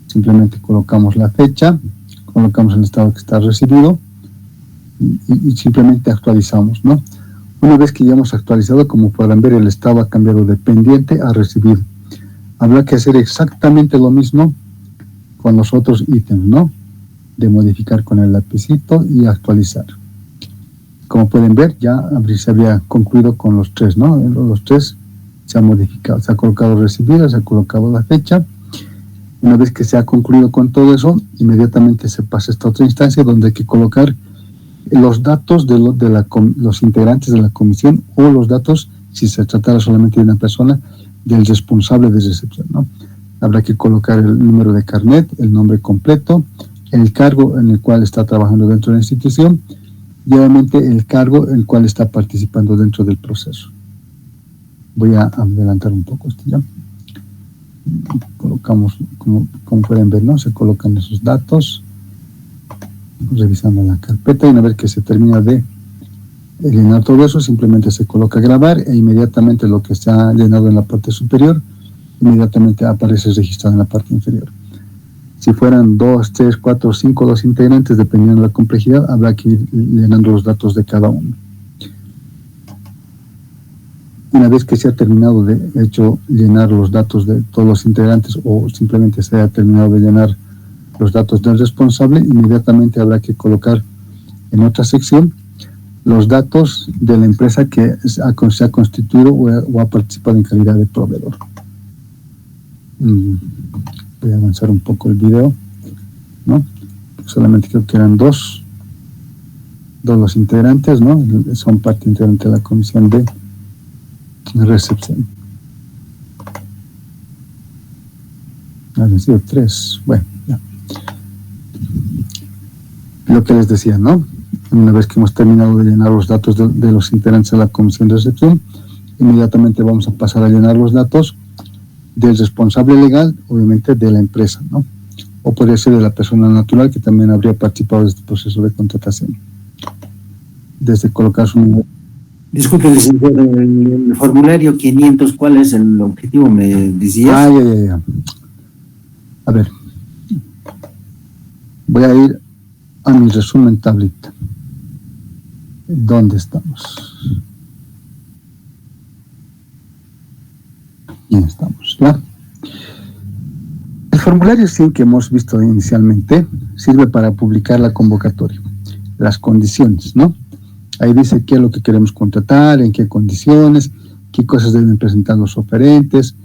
Simplemente colocamos la fecha, colocamos el estado que está recibido y simplemente actualizamos, ¿no? Una vez que ya hemos actualizado, como podrán ver, el estado ha cambiado de pendiente a recibido. Habrá que hacer exactamente lo mismo con los otros ítems, ¿no? De modificar con el lapicito y actualizar. como pueden ver, ya se había concluido con los 3, ¿no? Los 3 se han modificado, se ha colocado recibido, se ha colocado la fecha. Una vez que se ha concluido con todo eso, inmediatamente se pasa a esta otra instancia donde hay que colocar los datos de los integrantes de la comisión, o los datos, si se tratara solamente de una persona, del responsable de recepción, ¿no? Habrá que colocar el número de carnet, el nombre completo, el cargo en el cual está trabajando dentro de la institución y obviamente el cargo en el cual está participando dentro del proceso. Voy a adelantar un poco esto ya. Colocamos, como pueden ver, ¿no? Se colocan esos datos, revisando la carpeta, y una vez que se termina de llenar todo eso, simplemente se coloca grabar e inmediatamente lo que está llenado en la parte superior, inmediatamente aparece registrado en la parte inferior. Si fueran 2, 3, 4, 5, 2 integrantes, dependiendo de la complejidad, habrá que ir llenando los datos de cada uno. Una vez que se ha terminado de hecho llenar los datos de todos los integrantes, o simplemente se ha terminado de llenar los datos del responsable, inmediatamente habrá que colocar en otra sección los datos de la empresa que se ha constituido o ha participado en calidad de proveedor. Voy a avanzar un poco el video, ¿no? Solamente creo que eran dos los integrantes, ¿no? Son parte integrante de la comisión de recepción. Han sido 3, bueno, ya. Lo que les decía, ¿no? Una vez que hemos terminado de llenar los datos de los integrantes de la comisión de recepción, inmediatamente vamos a pasar a llenar los datos del responsable legal, obviamente de la empresa, ¿no? O podría ser de la persona natural que también habría participado de este proceso de contratación. Desde colocar su número. Disculpe, licenciado, el formulario 500, ¿cuál es el objetivo? ¿Me decías? Ya. A ver. Voy a ir a mi resumen tablita. ¿Dónde estamos? Aquí estamos, ¿ya? El formulario 100 que hemos visto inicialmente sirve para publicar la convocatoria, las condiciones, ¿no? Ahí dice qué es lo que queremos contratar, en qué condiciones, qué cosas deben presentar los oferentes,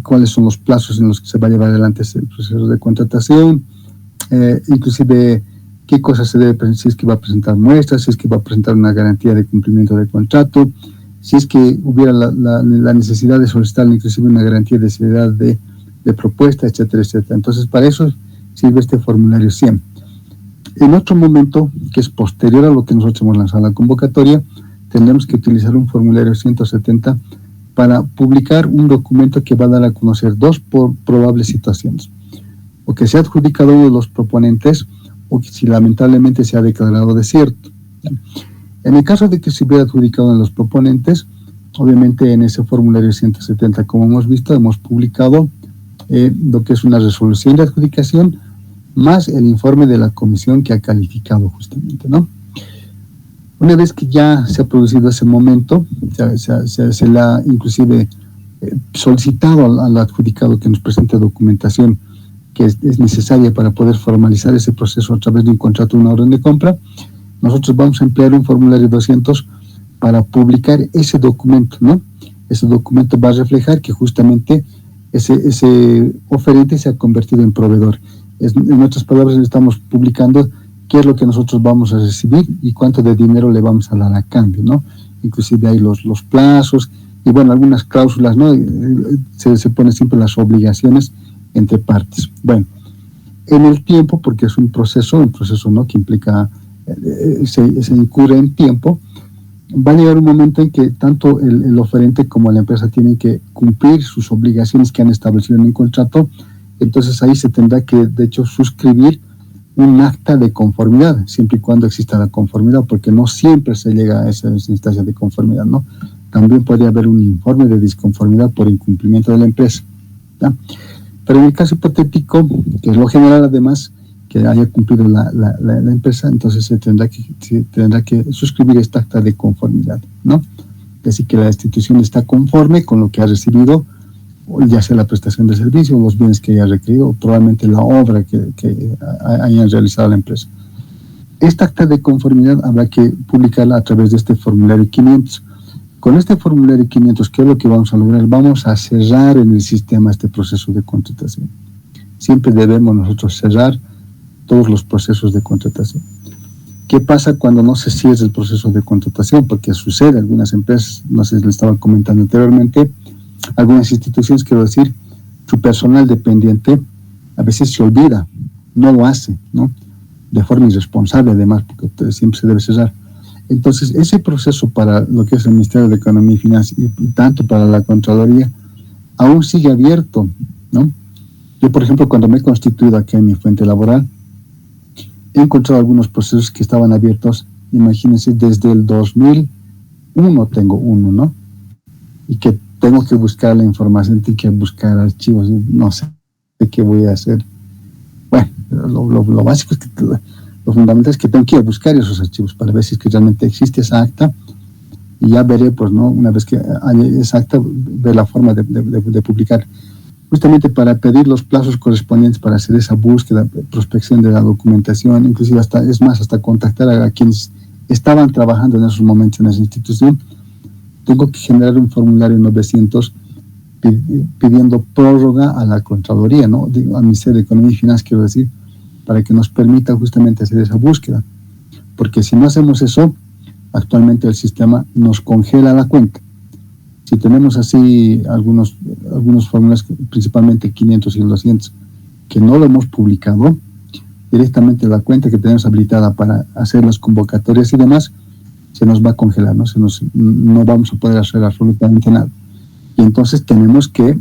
cuáles son los plazos en los que se va a llevar adelante ese proceso de contratación, inclusive qué cosas se debe presentar, si es que va a presentar muestras, si es que va a presentar una garantía de cumplimiento del contrato, si es que hubiera la necesidad de solicitar inclusive una garantía de seriedad de propuesta, etcétera, etcétera. Entonces, para eso sirve este formulario 100. En otro momento, que es posterior a lo que nosotros hemos lanzado la convocatoria, tendremos que utilizar un formulario 170 para publicar un documento que va a dar a conocer 2 probables situaciones: o que se ha adjudicado uno de los proponentes, o que si lamentablemente se ha declarado desierto. En el caso de que se hubiera adjudicado en los proponentes, obviamente en ese formulario 170, como hemos visto, hemos publicado lo que es una resolución de adjudicación más el informe de la comisión que ha calificado justamente, ¿no? Una vez que ya se ha producido ese momento, se le ha inclusive solicitado al adjudicado que nos presente documentación que es necesaria para poder formalizar ese proceso a través de un contrato o una orden de compra, nosotros vamos a emplear un formulario 200 para publicar ese documento, ¿no? Ese documento va a reflejar que justamente ese oferente se ha convertido en proveedor. En otras palabras, estamos publicando qué es lo que nosotros vamos a recibir y cuánto de dinero le vamos a dar a cambio, ¿no? Inclusive hay los plazos y, bueno, algunas cláusulas, ¿no? Se ponen siempre las obligaciones entre partes. Bueno, en el tiempo, porque es un proceso, ¿no? Que implica, se incurre en tiempo, va a llegar un momento en que tanto el oferente como la empresa tienen que cumplir sus obligaciones que han establecido en un contrato. Entonces ahí se tendrá que, de hecho, suscribir un acta de conformidad, siempre y cuando exista la conformidad, porque no siempre se llega a esa instancia de conformidad, ¿no? También podría haber un informe de disconformidad por incumplimiento de la empresa, ¿ya? Pero en el caso hipotético, que es lo general además, que haya cumplido la empresa, entonces se tendrá que suscribir esta acta de conformidad, ¿no? Así que la institución está conforme con lo que ha recibido, ya sea la prestación de servicio, los bienes que haya requerido, o probablemente la obra que hayan realizado la empresa. Esta acta de conformidad habrá que publicarla a través de este formulario 500. Con este formulario 500, ¿qué es lo que vamos a lograr? Vamos a cerrar en el sistema este proceso de contratación. Siempre debemos nosotros cerrar todos los procesos de contratación. ¿Qué pasa cuando no se cierra el proceso de contratación? Porque sucede, algunas empresas, no sé si les estaba comentando anteriormente, algunas instituciones, quiero decir, su personal dependiente a veces se olvida, no lo hace, ¿no? De forma irresponsable además, porque siempre se debe cerrar. Entonces, ese proceso para lo que es el Ministerio de Economía y Finanzas y tanto para la Contraloría, aún sigue abierto, ¿no? Yo, por ejemplo, cuando me he constituido aquí en mi fuente laboral, he encontrado algunos procesos que estaban abiertos, imagínense, desde el 2001 tengo uno, ¿no? Y que tengo que buscar la información, tengo que buscar archivos, no sé qué voy a hacer. Bueno, lo básico es que lo fundamental es que tengo que ir a buscar esos archivos para ver si es que realmente existe esa acta, y ya veré, pues, ¿no? Una vez que haya esa acta, ver la forma de publicar, justamente para pedir los plazos correspondientes para hacer esa búsqueda, prospección de la documentación, inclusive hasta contactar a quienes estaban trabajando en esos momentos en esa institución. Tengo que generar un formulario 900 pidiendo prórroga a la Contraloría, ¿no? Al Ministerio de Economía y Finanzas, quiero decir, para que nos permita justamente hacer esa búsqueda. Porque si no hacemos eso, actualmente el sistema nos congela la cuenta. Si tenemos así algunos formularios, principalmente 500 y 200, que no lo hemos publicado, directamente la cuenta que tenemos habilitada para hacer las convocatorias y demás, se nos va a congelar, ¿no? No vamos a poder hacer absolutamente nada. Y entonces tenemos que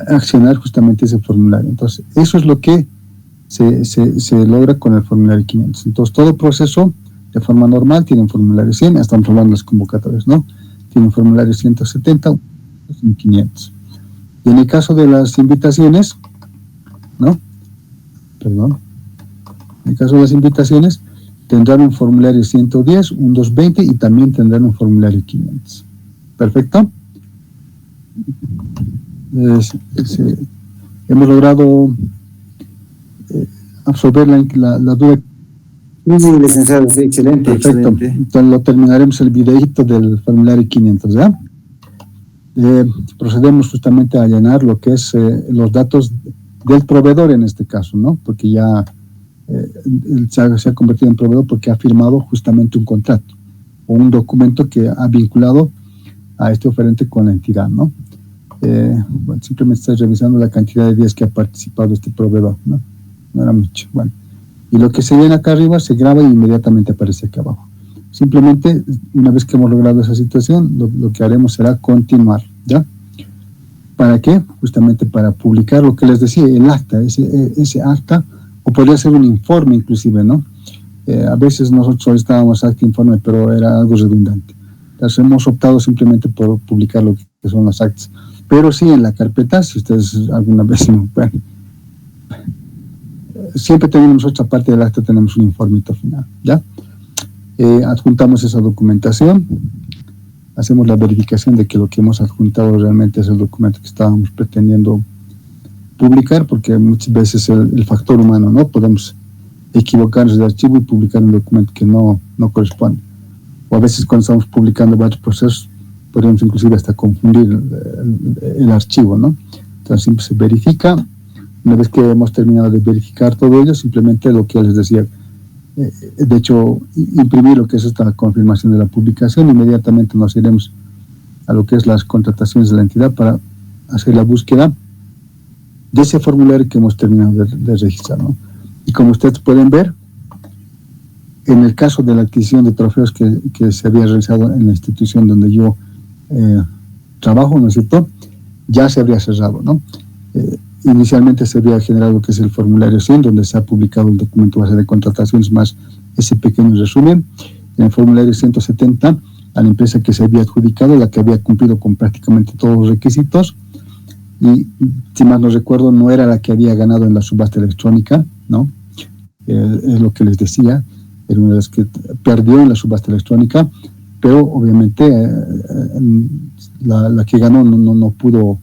accionar justamente ese formulario. Entonces, eso es lo que se logra con el formulario 500. Entonces, todo proceso de forma normal tiene un formulario 100, estamos hablando de las convocatorias, ¿no? Tiene un formulario 170, un 500. Y en el caso de las invitaciones, ¿no? Perdón. En el caso de las invitaciones, tendrán un formulario 110, un 220 y también tendrán un formulario 500. ¿Perfecto? Hemos logrado absorber la duda. Sí, licenciado, sí, excelente. Perfecto. Excelente. Entonces lo terminaremos el videíto del formulario 500, ¿ya? Procedemos justamente a llenar lo que es los datos del proveedor en este caso, ¿no? Porque ya se ha convertido en proveedor porque ha firmado justamente un contrato o un documento que ha vinculado a este oferente con la entidad, ¿no? Bueno, simplemente estoy revisando la cantidad de días que ha participado este proveedor, ¿no? No era mucho. Bueno, y lo que se llena acá arriba se graba y inmediatamente aparece acá abajo. Simplemente, una vez que hemos logrado esa situación, lo que haremos será continuar, ¿ya? ¿Para qué? Justamente para publicar lo que les decía, el acta, ese acta, o podría ser un informe inclusive, ¿no? A veces nosotros estábamos acta informe, pero era algo redundante. Entonces hemos optado simplemente por publicar lo que son las actas. Pero sí, en la carpeta, si ustedes alguna vez, bueno, siempre tenemos otra parte del acta, tenemos un informito final, ¿ya? Adjuntamos esa documentación, hacemos la verificación de que lo que hemos adjuntado realmente es el documento que estábamos pretendiendo publicar, porque muchas veces el factor humano, ¿no? Podemos equivocarnos de archivo y publicar un documento que no corresponde. O a veces cuando estamos publicando varios procesos, podemos inclusive hasta confundir el archivo, ¿no? Entonces siempre se verifica. Una vez que hemos terminado de verificar todo ello, simplemente lo que les decía, de hecho, imprimir lo que es esta confirmación de la publicación, inmediatamente nos iremos a lo que es las contrataciones de la entidad para hacer la búsqueda de ese formulario que hemos terminado de registrar, ¿no? Y como ustedes pueden ver, en el caso de la adquisición de trofeos que se había realizado en la institución donde yo trabajo, ¿no es cierto?, ya se habría cerrado, ¿no? Inicialmente se había generado lo que es el formulario 100, donde se ha publicado el documento base de contrataciones más ese pequeño resumen. En el formulario 170, a la empresa que se había adjudicado, la que había cumplido con prácticamente todos los requisitos, y si mal no recuerdo, no era la que había ganado en la subasta electrónica, ¿no? Es lo que les decía, era una de las que perdió en la subasta electrónica, pero obviamente la que ganó no pudo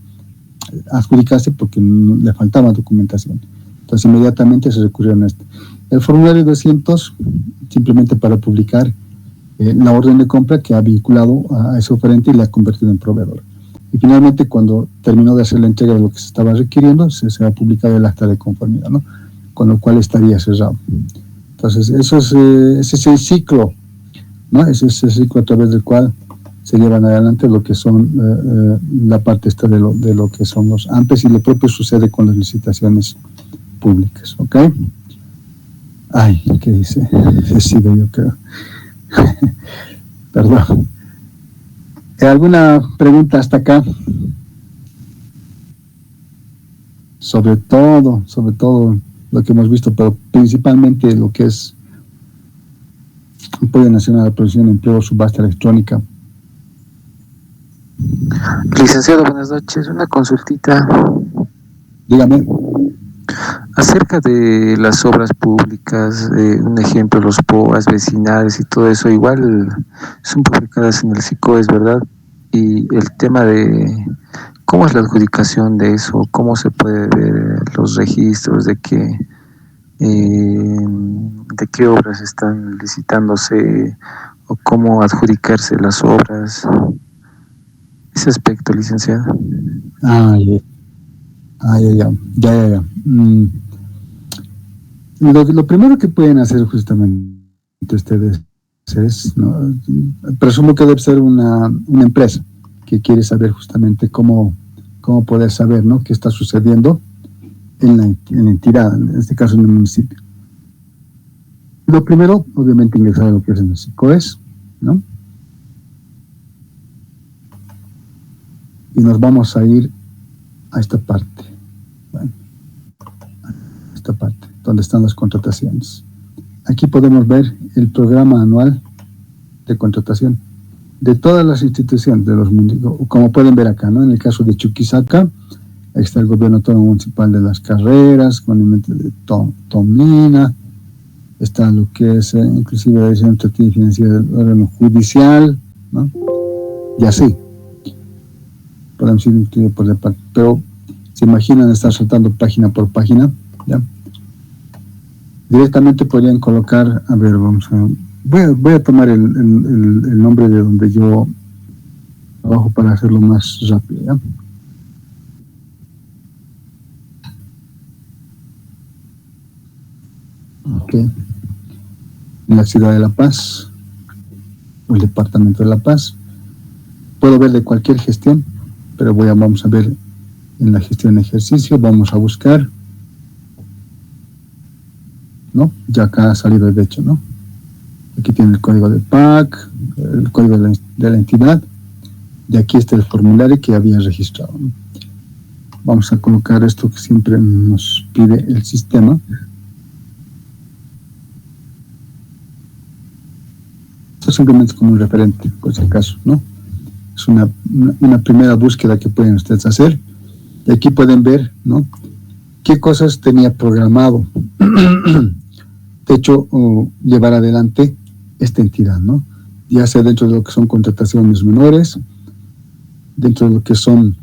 adjudicarse porque le faltaba documentación. Entonces inmediatamente se recurrieron a esto. El formulario 200, simplemente para publicar la orden de compra que ha vinculado a ese oferente y le ha convertido en proveedor. Y finalmente, cuando terminó de hacer la entrega de lo que se estaba requiriendo, se ha publicado el acta de conformidad, ¿no? Con lo cual estaría cerrado. Entonces, ese es el ciclo, ¿no? Ese es el ciclo a través del cual se llevan adelante lo que son la parte esta de lo que son los AMPES, y lo propio sucede con las licitaciones públicas, ¿ok? Ay, ¿qué dice? He sido yo, creo. Perdón. ¿Alguna pregunta hasta acá? Sobre todo lo que hemos visto, pero principalmente lo que es Apoyo Nacional a la Producción de Empleo, subasta electrónica. Licenciado, buenas noches. Una consultita Dígame. acerca de las obras públicas, un ejemplo, los POAs vecinales y todo eso, igual son publicadas en el SICOES, ¿verdad? Y el tema de cómo es la adjudicación de eso, cómo se puede ver los registros de qué obras están licitándose o cómo adjudicarse las obras. Ese aspecto, licenciado. Ya. Lo primero que pueden hacer justamente ustedes es, ¿no? Presumo que debe ser una empresa que quiere saber justamente cómo poder saber, ¿no?, qué está sucediendo en la entidad, en este caso en el municipio. Lo primero, obviamente, ingresar a lo que es en el SICOES, ¿no? Y nos vamos a ir a esta parte. Bueno, a esta parte, donde están las contrataciones. Aquí podemos ver el programa anual de contratación de todas las instituciones de los municipios, como pueden ver acá, ¿no? En el caso de Chuquisaca, ahí está el gobierno autónomo municipal de Las Carreras, con el ente de Tomina, está lo que es inclusive la dirección administrativa y financiera del órgano judicial, ¿no? Y así podemos ir por departamento, pero se imaginan estar saltando página por página, ¿ya? Directamente podrían colocar, a ver, voy a tomar el nombre de donde yo trabajo para hacerlo más rápido, ¿ya? Ok. En la ciudad de La Paz, o el departamento de La Paz, puedo ver de cualquier gestión, pero vamos a ver en la gestión de ejercicio, vamos a buscar, ¿no? Ya acá ha salido de hecho, ¿no? Aquí tiene el código del PAC, el código de la entidad, y aquí está el formulario que había registrado, ¿no? Vamos a colocar esto que siempre nos pide el sistema. Esto simplemente es como un referente, por si acaso, ¿no? Es una primera búsqueda que pueden ustedes hacer. Y aquí pueden ver, ¿no?, qué cosas tenía programado, de hecho, llevar adelante esta entidad, ¿no? Ya sea dentro de lo que son contrataciones menores, dentro de lo que son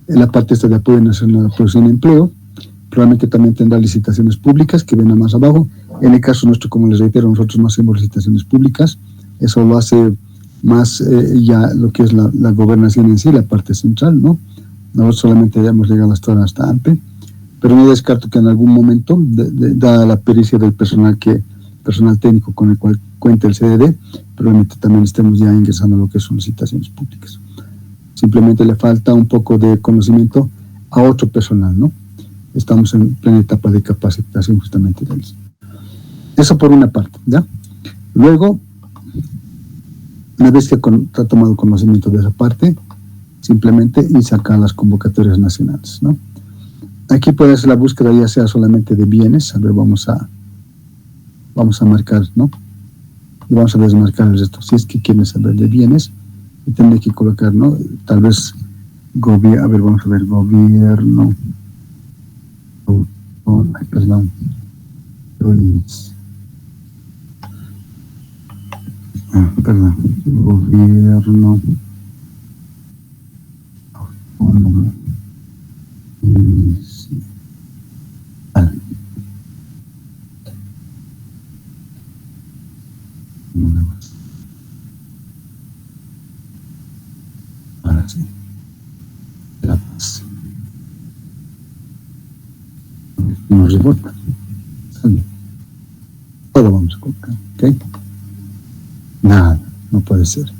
la parte esta de apoyo nacional a la producción de empleo, probablemente también tendrá licitaciones públicas que ven más abajo. En el caso nuestro, como les reitero, nosotros no hacemos licitaciones públicas, eso lo hace más ya lo que es la gobernación en sí, la parte central, ¿no? Nosotros solamente ya hemos llegado hasta AMPE, pero no descarto que en algún momento, dada la pericia del personal técnico con el cual cuenta el CDD, probablemente también estemos ya ingresando a lo que son licitaciones públicas. Simplemente le falta un poco de conocimiento a otro personal, ¿no? Estamos en plena etapa de capacitación justamente de ellos. Eso por una parte, ¿ya? Luego, una vez que ha tomado conocimiento de esa parte, simplemente y sacar las convocatorias nacionales, ¿no? Aquí puede hacer la búsqueda ya sea solamente de bienes, a ver, vamos a marcar, ¿no? Y vamos a desmarcar el resto. Si es que quieren saber de bienes, y tendré que colocar, ¿no? Tal vez gobierno, a ver, vamos a ver, gobierno. Ay, perdón. Perdón. Gobierno autónomo municipal. Ahora sí. La Paz. Nos rebota. Sale. Todo vamos a colocar, ¿ok? Nada, no puede ser.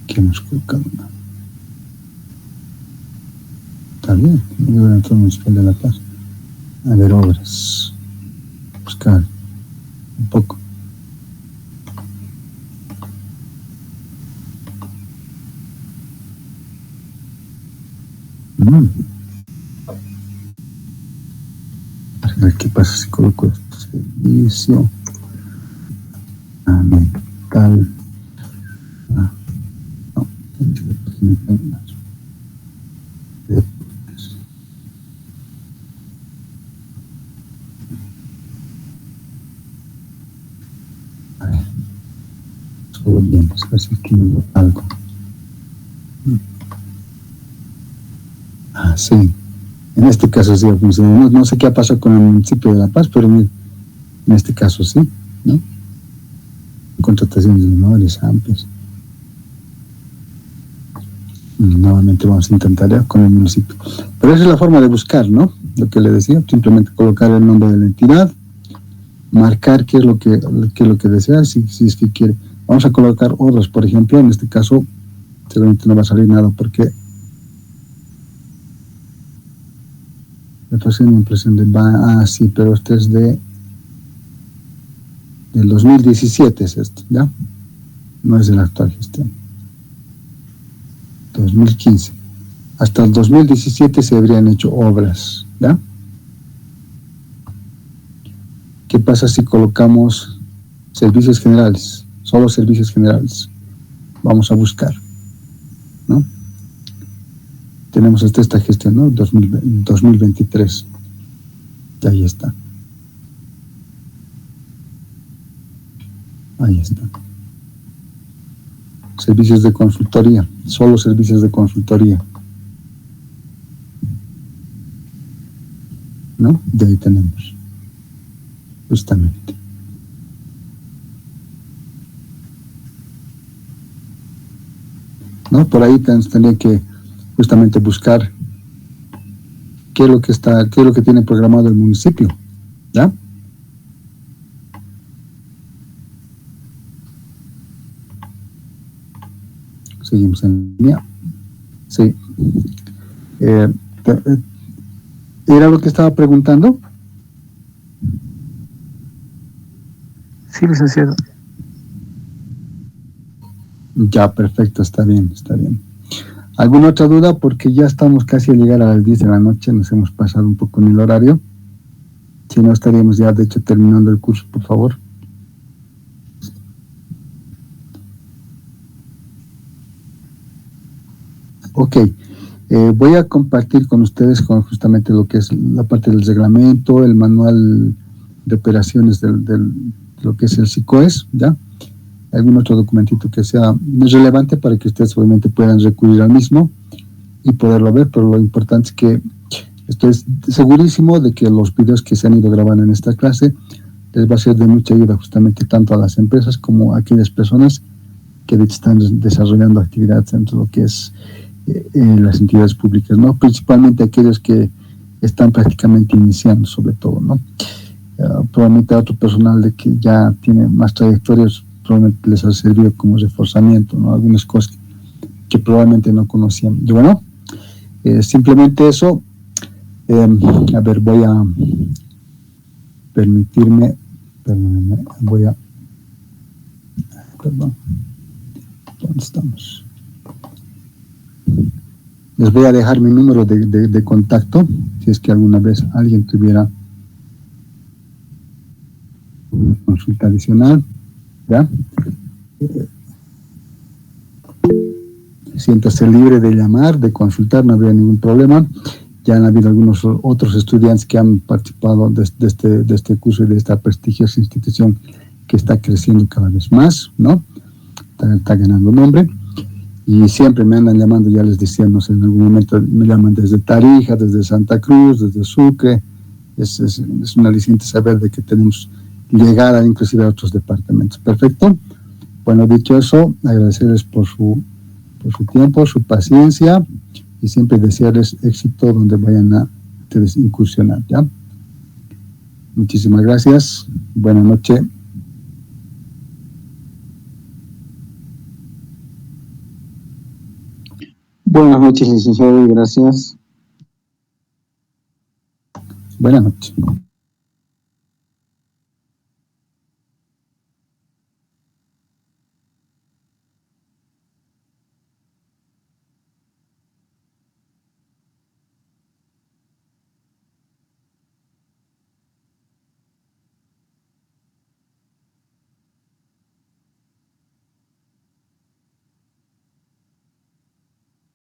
¿Qué hemos colocado? Nada. Está bien, Gobernador Municipal de La Paz. A ver, obras. Buscar un poco. A ver qué pasa si coloco este servicio ambiental. No. A ver, todo bien, a ver si aquí me algo. Ah, sí. En este caso sí ha funcionado. No sé qué ha pasado con el municipio de La Paz, pero en este caso sí, ¿no? Contrataciones menores, amplias. Nuevamente vamos a intentar con el municipio. Pero esa es la forma de buscar, ¿no? Lo que le decía, simplemente colocar el nombre de la entidad, marcar qué es lo que desea, si es que quiere. Vamos a colocar obras, por ejemplo, en este caso seguramente no va a salir nada porque me pasé una impresión de sí, pero este es del 2017 es esto, ¿ya? No es de la actual gestión. 2015. Hasta el 2017 se habrían hecho obras, ¿ya? ¿Qué pasa si colocamos servicios generales? Solo servicios generales. Vamos a buscar, ¿no? Tenemos hasta esta gestión, ¿no? 2023. Y ahí está. Ahí está. Servicios de consultoría. Solo servicios de consultoría. ¿No? De ahí tenemos. Justamente. ¿No? Por ahí tendría que justamente buscar qué es lo que tiene programado el municipio, ¿ya? Seguimos en línea. Sí. ¿Era lo que estaba preguntando? Sí, licenciado. Ya, perfecto, está bien, está bien. ¿Alguna otra duda? Porque ya estamos casi a llegar a las 10 de la noche, nos hemos pasado un poco en el horario. Si no, estaríamos ya, de hecho, terminando el curso, por favor. Ok, voy a compartir con ustedes justamente lo que es la parte del reglamento, el manual de operaciones de lo que es el SICOES, ¿ya? Algún otro documentito que sea relevante para que ustedes obviamente puedan recurrir al mismo y poderlo ver, pero lo importante es que estoy segurísimo de que los videos que se han ido grabando en esta clase les va a ser de mucha ayuda justamente tanto a las empresas como a aquellas personas que de hecho están desarrollando actividades dentro de lo que es las entidades públicas, ¿no? Principalmente aquellos que están prácticamente iniciando, sobre todo, ¿no? Probablemente a otro personal de que ya tiene más trayectorias, probablemente les ha servido como reforzamiento, ¿no? Algunas cosas que probablemente no conocían. Y bueno, simplemente eso. A ver, voy a permitirme, perdónenme, perdón, ¿dónde estamos? Les voy a dejar mi número de contacto, si es que alguna vez alguien tuviera una consulta adicional, ¿ya? Siéntase libre de llamar, de consultar, no habría ningún problema. Ya han habido algunos otros estudiantes que han participado de este curso y de esta prestigiosa institución que está creciendo cada vez más, ¿no? Está ganando nombre. Y siempre me andan llamando, ya les decía, no sé, en algún momento me llaman desde Tarija, desde Santa Cruz, desde Sucre. Es un aliciente saber de que tenemos llegada inclusive a otros departamentos. Perfecto. Bueno, dicho eso, agradecerles por su tiempo, su paciencia y siempre desearles éxito donde vayan a ustedes incursionar, ¿ya? Muchísimas gracias. Buenas noches. Buenas noches, licenciado, y gracias. Buenas noches.